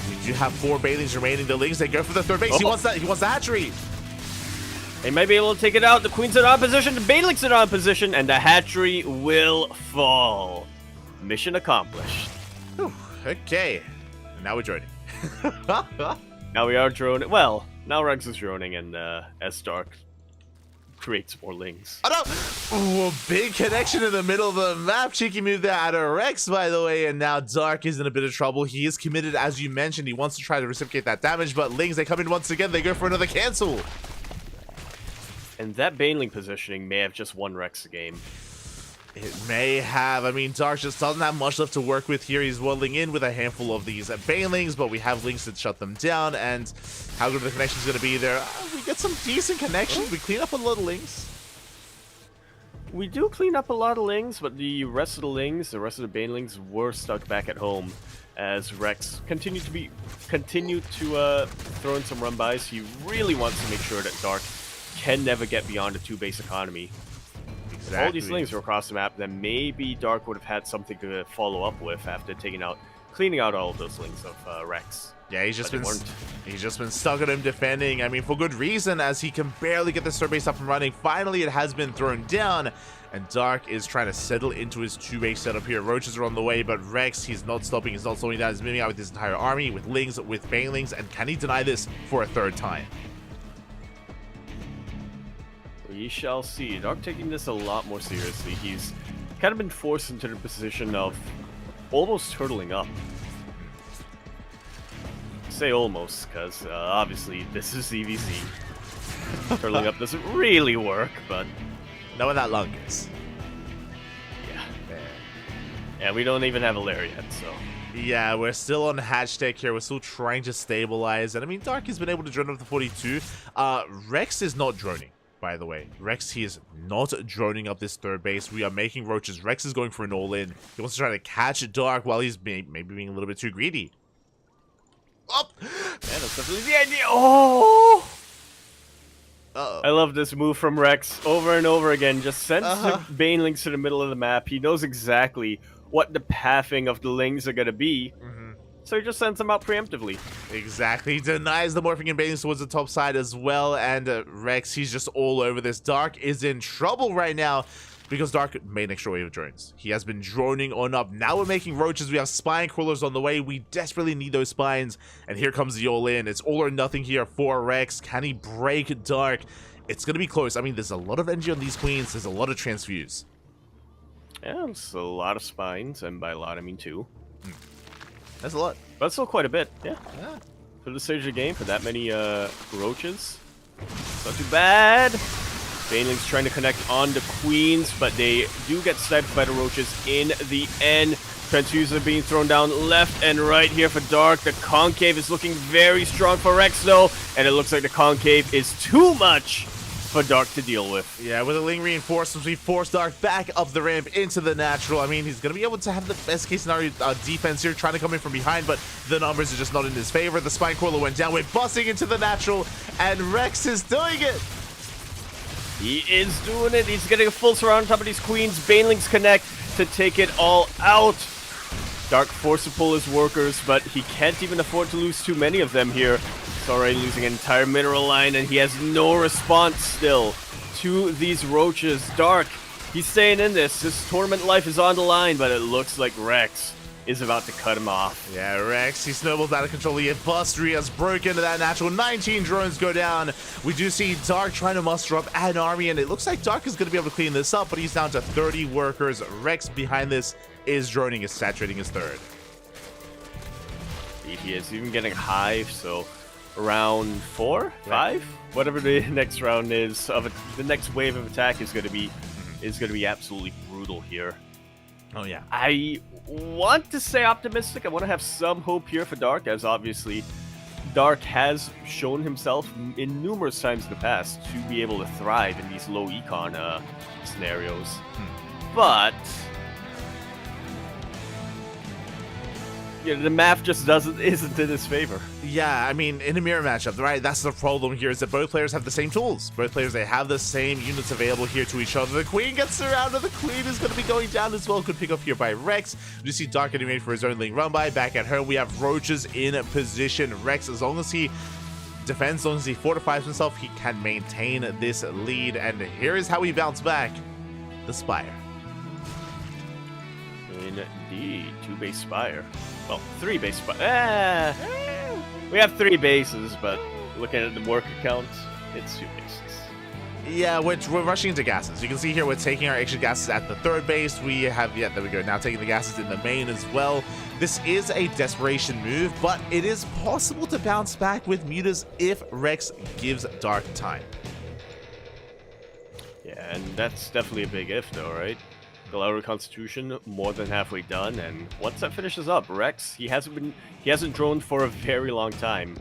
we do have 4 Banelings remaining. The lings, they go for the third base. Oh. He wants that. He wants the hatchery. They might be able to take it out. The Queen's in on position, the Banelings in on position, and the hatchery will fall. Mission accomplished. Whew, okay, now we're droning. Now we are droning. Well, now Rex is droning, and as Dark creates more lings. Oh, big connection in the middle of the map. Cheeky move there out of Rex, by the way, and now Dark is in a bit of trouble. He is committed, as you mentioned. He wants to try to reciprocate that damage, but lings, they come in once again. They go for another cancel. And that Baneling positioning may have just won Rex the game. It may have. I mean, Dark just doesn't have much left to work with here. He's waddling in with a handful of these Banelings, but we have lings to shut them down. And how good of the connection is going to be there? We get some decent connections. We clean up a lot of lings. We do clean up a lot of lings, but the rest of the lings, the rest of the Banelings, were stuck back at home as Rex continued to throw in some run-bys. He really wants to make sure that Dark can never get beyond a 2-base economy. Exactly. All these lings are across the map, then maybe Dark would have had something to follow up with after cleaning out all of those lings of Rex. Yeah, he's just been stuck at him defending. I mean, for good reason, as he can barely get the third base up and running. Finally, it has been thrown down, and Dark is trying to settle into his 2-base setup here. Roaches are on the way, but Rex, he's not stopping. He's not slowing down. He's moving out with his entire army, with lings, with Banelings, and can he deny this for a third time? We shall see. Dark taking this a lot more seriously. He's kind of been forced into the position of almost turtling up. Say almost, because obviously this is EVZ. Turtling up doesn't really work, but... Not with that Lungus. Yeah. And we don't even have a Lair yet, so... Yeah, we're still on hatch deck here. We're still trying to stabilize. And I mean, Dark has been able to drone up to 42. Rex is not droning, by the way. Rex, he is not droning up this third base. We are making roaches. Rex is going for an all-in. He wants to try to catch Dark while he's maybe being a little bit too greedy. Up! Yeah, that's definitely the idea. Oh! Uh-oh. I love this move from Rex over and over again. Just sends the Banelings to the middle of the map. He knows exactly what the pathing of the Lings are going to be. So he just sends them out preemptively. Exactly. He denies the morphing and Banelings towards the top side as well. And Rex, he's just all over this. Dark is in trouble right now because Dark made an extra wave of drones. He has been droning on up. Now we're making roaches. We have spine crawlers on the way. We desperately need those spines. And here comes the all-in. It's all or nothing here for Rex. Can he break Dark? It's going to be close. I mean, there's a lot of energy on these queens. There's a lot of transfuse. Yeah, it's a lot of spines, and by a lot I mean 2. That's a lot. But still quite a bit, yeah. For the stage of the game, for that many roaches. It's not too bad. Banelings trying to connect on the queens, but they do get sniped by the roaches in the end. Transfuser being thrown down left and right here for Dark. The concave is looking very strong for Rex though, and it looks like the concave is too much for Dark to deal with. Yeah, with the Ling reinforcements, we force Dark back up the ramp into the natural. I mean, he's going to be able to have the best case scenario defense here, trying to come in from behind, but the numbers are just not in his favor. The Spine Crawler went down. We're busting into the natural, and Rex is doing it. He is doing it. He's getting a full surround on top of these queens. Banelings connect to take it all out. Dark forced to pull his workers, but he can't even afford to lose too many of them here. He's already losing an entire mineral line, and he has no response still to these roaches. Dark, he's staying in this. His tournament life is on the line, but it looks like Rex is about to cut him off. Yeah, Rex, he snowballs out of control. He has broken into that natural. 19 drones go down. We do see Dark trying to muster up an army, and it looks like Dark is going to be able to clean this up, but he's down to 30 workers. Rex behind this is droning, is saturating his third. He is even getting high, so round 4, 5, whatever the next round is of the next wave of attack is going to be absolutely brutal here. Oh yeah. I want to say optimistic. I want to have some hope here for Dark, as obviously Dark has shown himself in numerous times in the past to be able to thrive in these low econ scenarios. But yeah, the math just isn't in his favor. Yeah, I mean, in a mirror matchup, right? That's the problem here, is that both players have the same tools. Both players, they have the same units available here to each other. The Queen gets surrounded. The Queen is going to be going down as well. Good pick up here by Rex. You see Dark getting ready for his own Ling run by. Back at home, we have roaches in position. Rex, as long as he defends, as long as he fortifies himself, he can maintain this lead. And here is how we bounce back. The Spire. Indeed. 2-base Spire. Well, 3-base Spire. We have 3 bases, but looking at the worker count, it's 2 bases. Yeah, we're rushing into gases. You can see here we're taking our extra gases at the third base. We have, yeah, there we go, now taking the gases in the main as well. This is a desperation move, but it is possible to bounce back with mutas if Rex gives Dark time. Yeah, And that's definitely a big if, though, right? Galera Constitution more than halfway done, and once that finishes up, Rex, he hasn't droned for a very long time.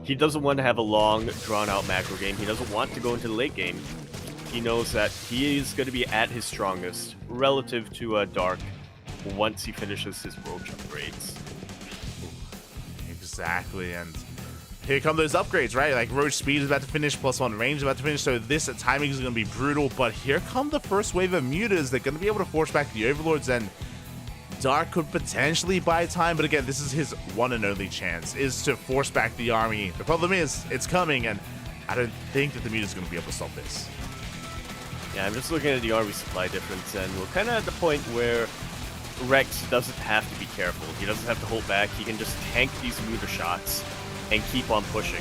He doesn't want to have a long, drawn-out macro game. He doesn't want to go into the late game. He knows that he is going to be at his strongest relative to Dark once he finishes his roach upgrades. Exactly, and here come those upgrades, right? Like roach speed is about to finish, +1 range is about to finish, so this timing is going to be brutal. But here come the first wave of mutas. They're going to be able to force back the overlords, and Dark could potentially buy time, but again, this is his one and only chance, is to force back the army. The problem is, it's coming, and I don't think that the muta is going to be able to stop this. Yeah, I'm just looking at the army supply difference, and we're kind of at the point where Rex doesn't have to be careful. He doesn't have to hold back. He can just tank these muta shots and keep on pushing.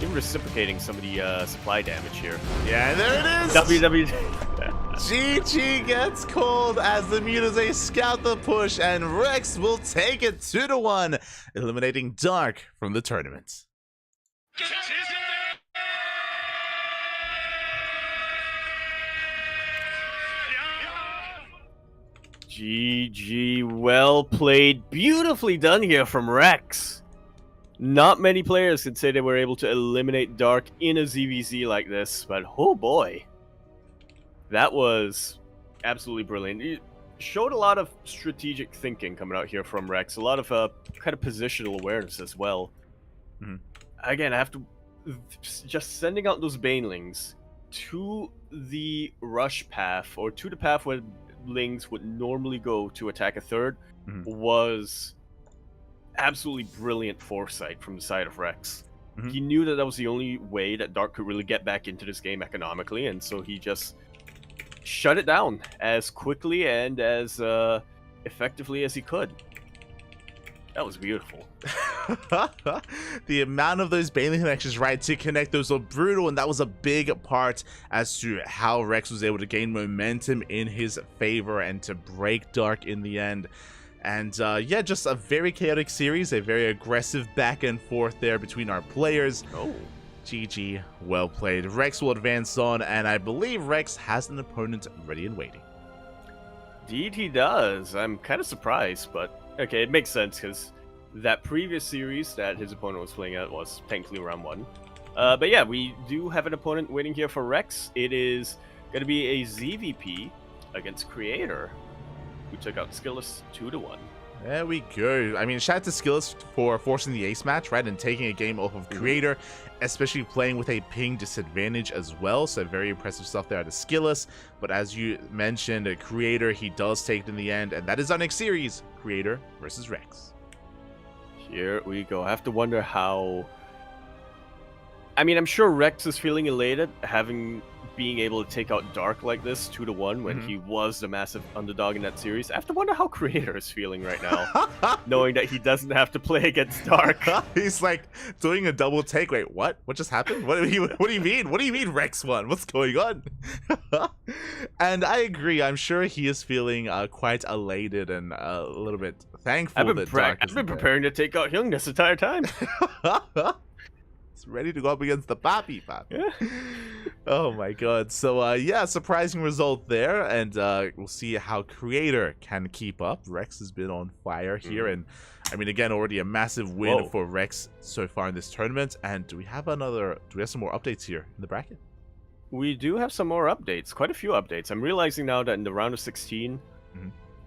Even reciprocating some of the supply damage here. Yeah, there it is! WW. GG gets called as the Mutazes scout the push, and Rex will take it 2-1, eliminating Dark from the tournament. GG, well played, beautifully done here from Rex. Not many players could say they were able to eliminate Dark in a ZVZ like this, but oh boy. That was absolutely brilliant. It showed a lot of strategic thinking coming out here from Rex, a lot of kind of positional awareness as well. Again, I have to just sending out those banelings to the rush path, or to the path where lings would normally go to attack a third, was absolutely brilliant foresight from the side of Rex. He knew that that was the only way that Dark could really get back into this game economically, and so he just shut it down as quickly and as effectively as he could. That was beautiful. The amount of those Bailey connections, right, to connect those were brutal, and that was a big part as to how Rex was able to gain momentum in his favor and to break Dark in the end. And yeah, just a very chaotic series, a very aggressive back and forth there between our players. Oh. GG, well played. Rex will advance on, and I believe Rex has an opponent ready and waiting. Indeed he does. I'm kind of surprised, but okay, it makes sense because that previous series that his opponent was playing at was technically round 1. But yeah, we do have an opponent waiting here for Rex. It is going to be a ZVP against Creator, who took out Skillus 2-1. There we go. I mean, shout out to Skillus for forcing the ace match, right, and taking a game off of Creator, especially playing with a ping disadvantage as well. So very impressive stuff there out of Skillus. But as you mentioned, a Creator, he does take it in the end, and that is our next series, Creator versus Rex. Here we go. I have to wonder how... I mean, I'm sure Rex is feeling elated, being able to take out Dark like this 2-1 when he was the massive underdog in that series. I have to wonder how Creator is feeling right now, knowing that he doesn't have to play against Dark. He's like doing a double take. Wait, what? What just happened? What do you mean? What do you mean Rex won? What's going on? And I agree. I'm sure he is feeling quite elated and a little bit thankful that Dark I've been preparing to take out Hyung this entire time. Ready to go up against the Papi. Oh my god. So yeah, surprising result there, and we'll see how Creator can keep up. Rex has been on fire here, and I mean, again, already a massive win for Rex so far in this tournament. And do we have some more updates here in the bracket? We do have some more updates, quite a few updates. I'm realizing now that in the round of 16,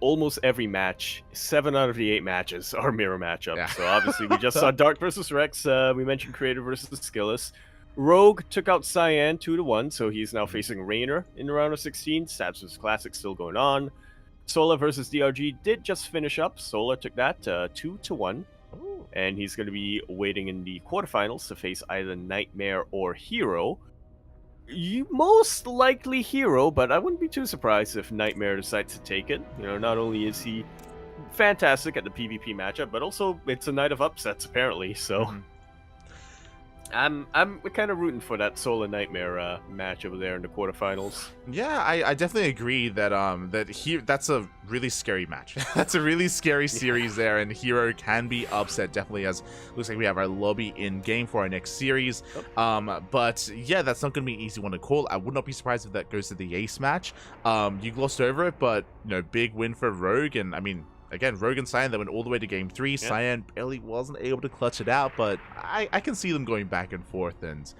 almost every match, 7 out of the 8 matches are mirror matchups. Yeah. So obviously we just saw Dark versus Rex. We mentioned Creator versus Skillus. Rogue took out Cyan 2-1, so he's now facing Rainer in the round of 16. Stabs vs Classic still going on. Sola versus DRG did just finish up. Sola took that 2-1. And he's going to be waiting in the quarterfinals to face either Nightmare or Hero. Most likely Hero, but I wouldn't be too surprised if Nightmare decides to take it. You know, not only is he fantastic at the PvP matchup, but also it's a night of upsets apparently. So I'm kind of rooting for that Solar Nightmare match over there in the quarterfinals. Yeah, I definitely agree that that's a really scary match. That's a really scary series there, and Hero can be upset definitely, as looks like we have our lobby in game for our next series. But yeah, that's not going to be an easy one to call. I would not be surprised if that goes to the ace match. You glossed over it, but you know, big win for Rogue, and I mean, again, Rogue and Cyan, they went all the way to game 3. Cyan barely wasn't able to clutch it out, but I can see them going back and forth, and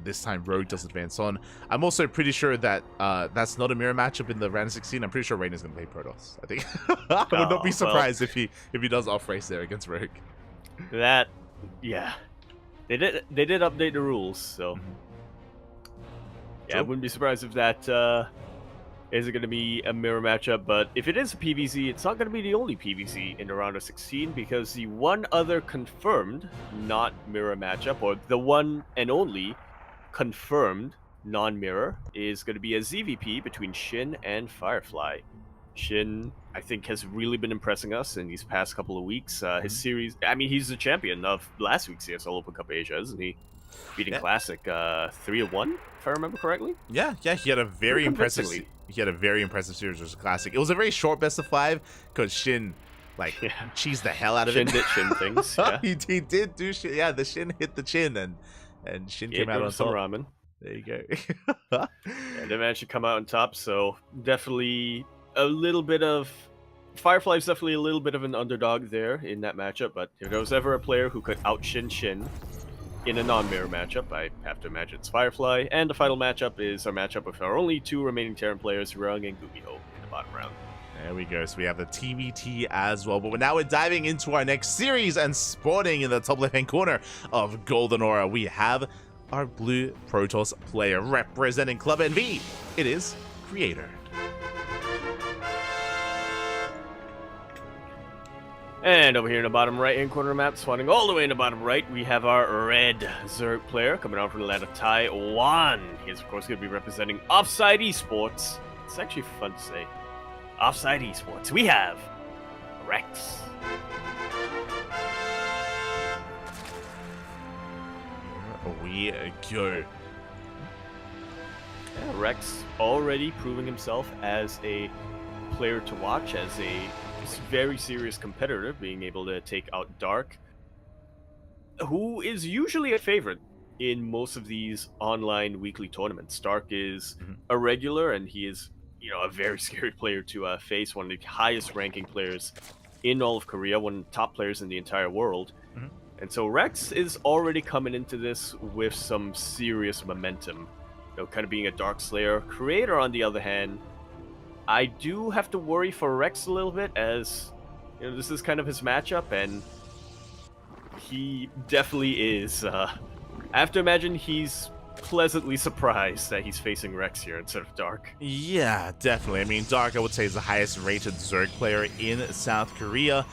this time Rogue does advance on. I'm also pretty sure that that's not a mirror matchup in the round of 16. I'm pretty sure Rainer's going to play Protoss, I think. I would not be surprised if he does off-race there against Rogue. Yeah. They did update the rules, so... Yeah, I wouldn't be surprised if that... is it going to be a mirror matchup, but if it is a PvZ, it's not going to be the only PvZ in the round of 16, because the one other confirmed not mirror matchup, or the one and only confirmed non-mirror, is going to be a ZVP between Shin and Firefly. Shin, I think, has really been impressing us in these past couple of weeks. His series, I mean, he's the champion of last week's ESL Open Cup Asia, isn't he? beating Yeah. Classic 3-1, if I remember correctly. Yeah, he had a very impressive. convincingly. He had a very impressive series versus Classic. It was a very short best of 5 because Shin, like, Yeah. cheesed the hell out of Shin it. did Shin things, yeah. he did do shit. Yeah, the Shin hit the chin and Shin He came out ate on some top. ramen. There you go. And they managed to come out on top, so definitely a little bit of... Firefly's definitely a little bit of an underdog there in that matchup, but if there was ever a player who could out-Shin Shin in a non-mirror matchup, I have to imagine it's Firefly, and the final matchup is our matchup with our only 2 remaining Terran players, Rung and Gumiho, in the bottom round. There we go. So we have the TBT as well. But now we're diving into our next series and spawning in the top left-hand corner of Golden Aura. We have our blue Protoss player representing Club NV. It is Creator. And over here in the bottom right-hand corner of the map, spawning all the way in the bottom right, we have our red Zerg player coming out from the land of Taiwan. He's, of course, going to be representing Offside Esports. It's actually fun to say. Offside Esports. We have Rex. Here we go. Yeah, Rex already proving himself as a player to watch, as a very serious competitor, being able to take out Dark, who is usually a favorite in most of these online weekly tournaments. Dark is a regular, and he is, a very scary player to face, one of the highest ranking players in all of Korea, one of the top players in the entire world. And so Rex is already coming into this with some serious momentum, kind of being a Dark Slayer. Creator, on the other hand, I do have to worry for Rex a little bit, as this is kind of his matchup, and he definitely is. I have to imagine he's pleasantly surprised that he's facing Rex here instead of Dark. Yeah, definitely. I mean, Dark, I would say, is the highest rated Zerg player in South Korea,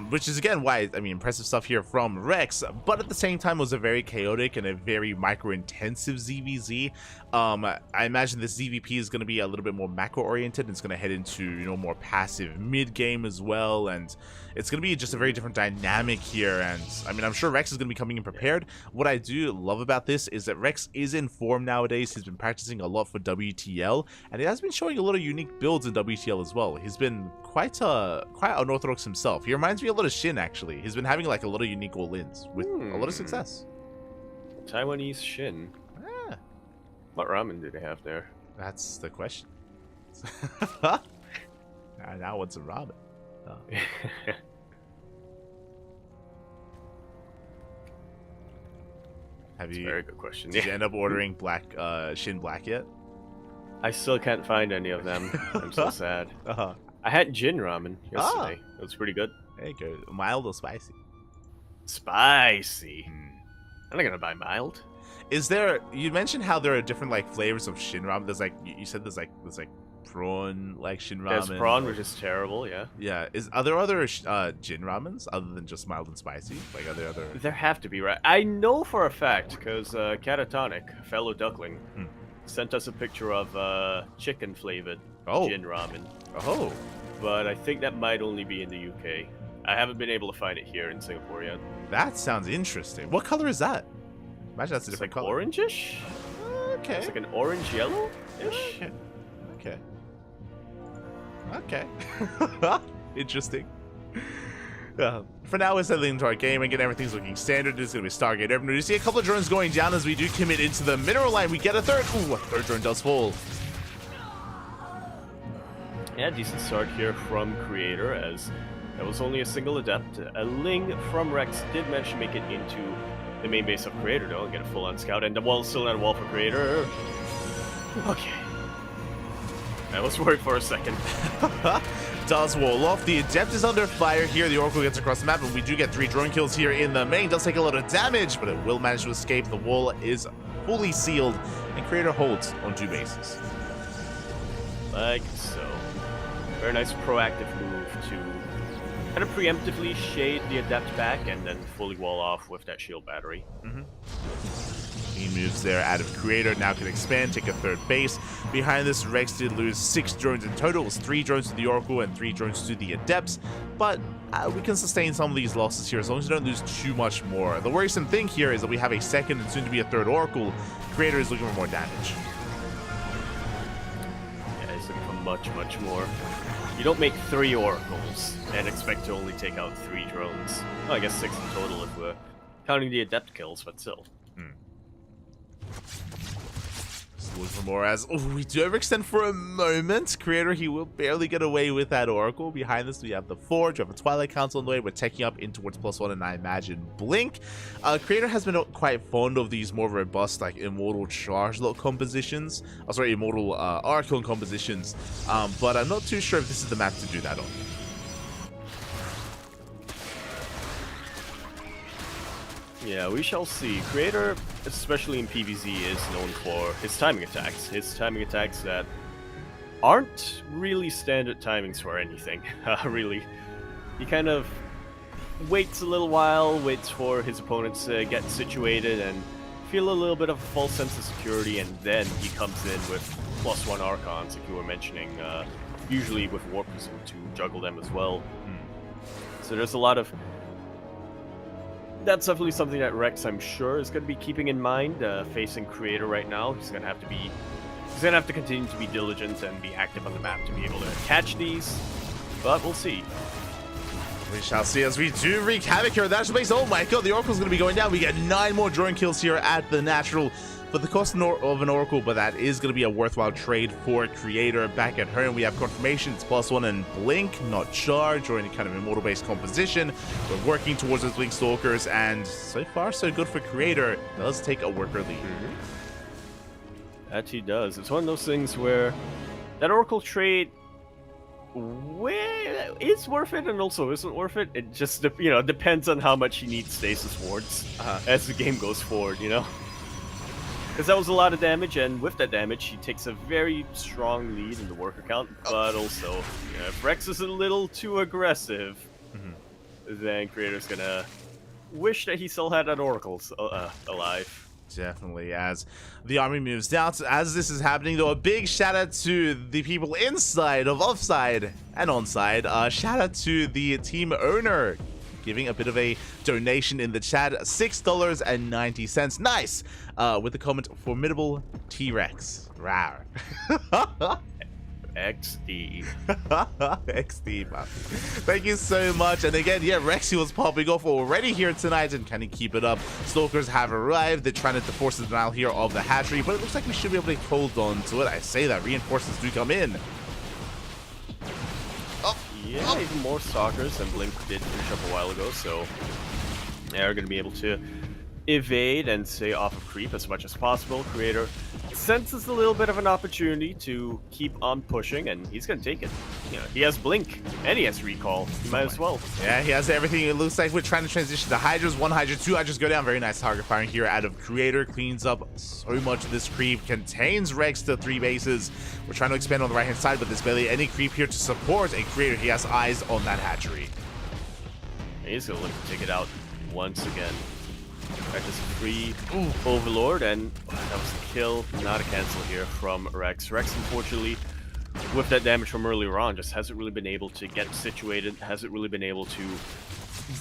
which is, again, why, impressive stuff here from Rex, but at the same time was a very chaotic and a very micro-intensive ZVZ. I imagine this ZVP is going to be a little bit more macro-oriented, and it's going to head into, more passive mid-game as well, and it's going to be just a very different dynamic here, and, I'm sure Rex is going to be coming in prepared. What I do love about this is that Rex is in form nowadays. He's been practicing a lot for WTL, and he has been showing a lot of unique builds in WTL as well. He's been quite unorthodox himself. He reminds me a lot of Shin, actually. He's been having like a lot of unique all-ins with a lot of success. Taiwanese Shin. Ah, What ramen do they have there? that's the question. Now what's a ramen? Oh. That's a very good question. Did you end up ordering Shin Black yet? I still can't find any of them. I'm so sad. I had Jin ramen yesterday. It was pretty good. There you go. Mild or spicy? Spicy. I'm not gonna buy mild. You mentioned how there are different flavors of Shin ramen. There's you said there's prawn Shin ramen. There's prawn, which is terrible, yeah. Yeah. Are there other Jin ramens other than just mild and spicy? Are there other? There have to be, right? I know for a fact, because Catatonic, a fellow Duckling, sent us a picture of chicken flavored Jin ramen. Oh. But I think that might only be in the UK. I haven't been able to find it here in Singapore yet. That sounds interesting. What color is that? Imagine that's a different color. Orangish? Okay. It's like an orange yellow-ish. Okay. Interesting. For now, we're settling into our game. Again, everything's looking standard. It's going to be Stargate Open. You see a couple of drones going down as we do commit into the mineral line. We get a third. Ooh, a third drone does fall. Yeah, decent start here from Creator, as that was only a single adept. A Ling from Rex did manage to make it into the main base of Creator, though, and get a full-on scout. And the wall still not a wall for Creator. Okay. I was worried for a second. Does wall off. The Adept is under fire here. The Oracle gets across the map, but we do get 3 drone kills here in the main. Does take a lot of damage, but it will manage to escape. The wall is fully sealed, and Creator holds on 2 bases. Like so. Very nice proactive move to kind of preemptively shade the Adept back and then fully wall off with that shield battery. He moves there out of Creator, now can expand, take a 3rd base. Behind this, Rex did lose 6 drones in total. It was 3 drones to the Oracle and 3 drones to the Adepts, but we can sustain some of these losses here as long as we don't lose too much more. The worrisome thing here is that we have a second and soon to be a third Oracle. Creator is looking for more damage. Yeah, he's looking for much more. You don't make 3 Oracles and expect to only take out 3 drones. Well, I guess 6 in total if we're counting the Adept kills, but still. Looking for more as we do overextend for a moment. Creator, he will barely get away with that Oracle. Behind this, we have the Forge, we have a Twilight Council on the way. We're taking up in towards +1, and I imagine Blink. Creator has been quite fond of these more robust, like Immortal Charge Lock compositions. Oh, sorry, Immortal Archon compositions. But I'm not too sure if this is the map to do that on. Yeah, we shall see. Creator, especially in PvZ, is known for his timing attacks. His timing attacks that aren't really standard timings for anything, really. He kind of waits a little while, waits for his opponents to get situated and feel a little bit of a false sense of security, and then he comes in with +1 Archons, like you were mentioning, usually with Warp Prism to juggle them as well. So there's a lot of... That's definitely something that Rex, I'm sure, is going to be keeping in mind, facing Creator right now. He's going to have to continue to be diligent and be active on the map to be able to catch these, but we'll see. We shall see as we do wreak havoc here at the Natural Base. Oh my god, the Oracle's going to be going down. We get 9 more drone kills here at the Natural for the cost of an Oracle, but that is going to be a worthwhile trade for Creator. Back at home, we have confirmation. It's +1 and Blink, not Charge or any kind of Immortal-based composition. We're working towards those Blink Stalkers, and so far, so good for Creator. Does take a worker lead. That he does. It's one of those things where that Oracle trade is worth it and also isn't worth it. It just, depends on how much he needs stasis wards as the game goes forward, Because that was a lot of damage, and with that damage, he takes a very strong lead in the worker count, but also, if Rex is a little too aggressive, then Creator's gonna wish that he still had that Oracle alive. Definitely, as the army moves down. As this is happening, though, a big shout out to the people inside of offside and onside. Shout out to the team owner, giving a bit of a donation in the chat, $6.90. Nice! With the comment, formidable T-Rex. Rawr. XD. XD, man. Thank you so much. And again, yeah, Rexy was popping off already here tonight, and can he keep it up? Stalkers have arrived. They're trying to force the denial here of the hatchery, but it looks like we should be able to hold on to it. I say that. Reinforcements do come in. Yeah, even more Stalkers, and Blink did finish up a while ago, so they're going to be able to evade and stay off of creep as much as possible. Creator senses a little bit of an opportunity to keep on pushing, and he's going to take it. He has Blink, and he has Recall. He might as well. Yeah, he has everything. It looks like we're trying to transition to Hydras. 1 Hydra, 2 Hydras go down. Very nice target firing here out of Creator. Cleans up so much of this creep. Contains Rex to 3 bases. We're trying to expand on the right-hand side, but there's barely any creep here to support a Creator. He has eyes on that hatchery. He's going to look to take it out once again. Rex is free Overlord, and that was the kill, not a cancel here from Rex. Rex, unfortunately, with that damage from earlier on, just hasn't really been able to get situated, hasn't really been able to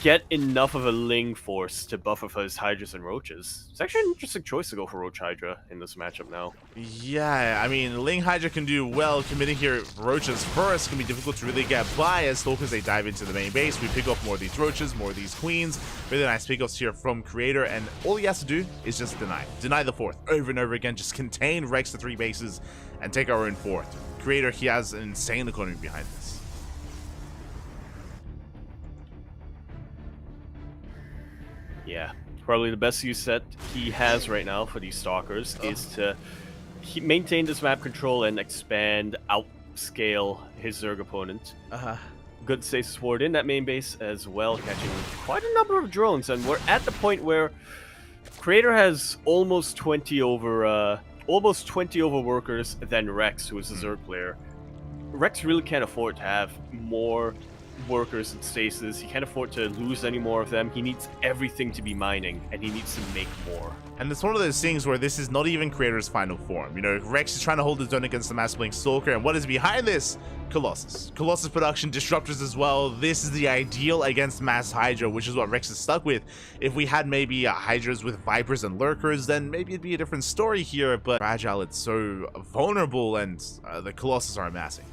get enough of a Ling force to buff of his Hydras and Roaches. It's actually an interesting choice to go for Roach Hydra in this matchup now. Yeah, I mean, Ling Hydra can do well. Committing here Roaches first can be difficult to really get by as Stalkers, they dive into the main base. We pick up more of these Roaches, more of these Queens. Really nice pickups here from Creator, and all he has to do is just deny. Deny the 4th over and over again. Just contain Rex to 3 bases and take our own 4th. Creator, he has an insane economy behind this. Yeah, probably the best use that he has right now for these Stalkers is to maintain this map control and expand, outscale his Zerg opponent. Good stasis ward in that main base as well, catching quite a number of drones, and we're at the point where Creator has almost 20 over workers than Rex, who is a Zerg player. Rex really can't afford to have more workers in stasis. He can't afford to lose any more of them. He needs everything to be mining, and he needs to make more. And it's one of those things where this is not even Creator's final form. You know, Rex is trying to hold his own against the Mass Blink Stalker, and what is behind this? Colossus. Colossus production, disruptors as well. This is the ideal against Mass Hydra, which is what Rex is stuck with. If we had maybe Hydras with Vipers and Lurkers, then maybe it'd be a different story here, but Fragile, it's so vulnerable, and the Colossus are amassing.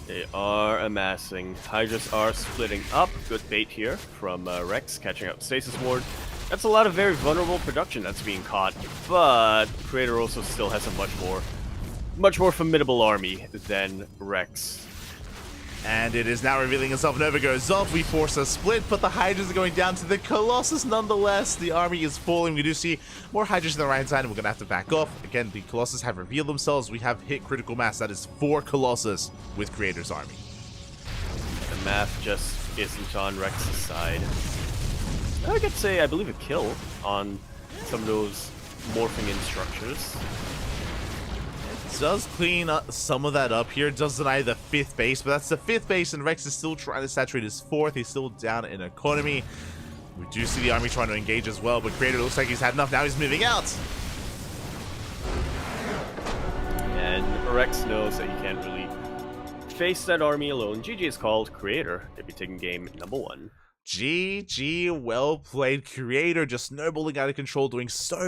They are amassing. Hydras are splitting up. Good bait here from Rex, catching out Stasis Ward. That's a lot of very vulnerable production that's being caught, but Creator also still has a much more formidable army than Rex. And it is now revealing itself. Nova goes off. We force a split, but the Hydras are going down to the Colossus nonetheless. The army is falling. We do see more Hydras on the right side, and we're going to have to back off. Again, the Colossus have revealed themselves. We have hit critical mass. That is 4 Colossus with Creator's army. The math just isn't on Rex's side. I could say, I believe, a kill on some of those morphing in structures. Does clean up some of that up here. Does deny the 5th base, but that's the 5th base, and Rex is still trying to saturate his 4th. He's still down in economy. We do see the army trying to engage as well, but Creator looks like he's had enough. Now he's moving out. And Rex knows that he can't really face that army alone. GG is called. Creator, they'll be taking game number 1. GG, well played. Creator just snowballing out of control, doing so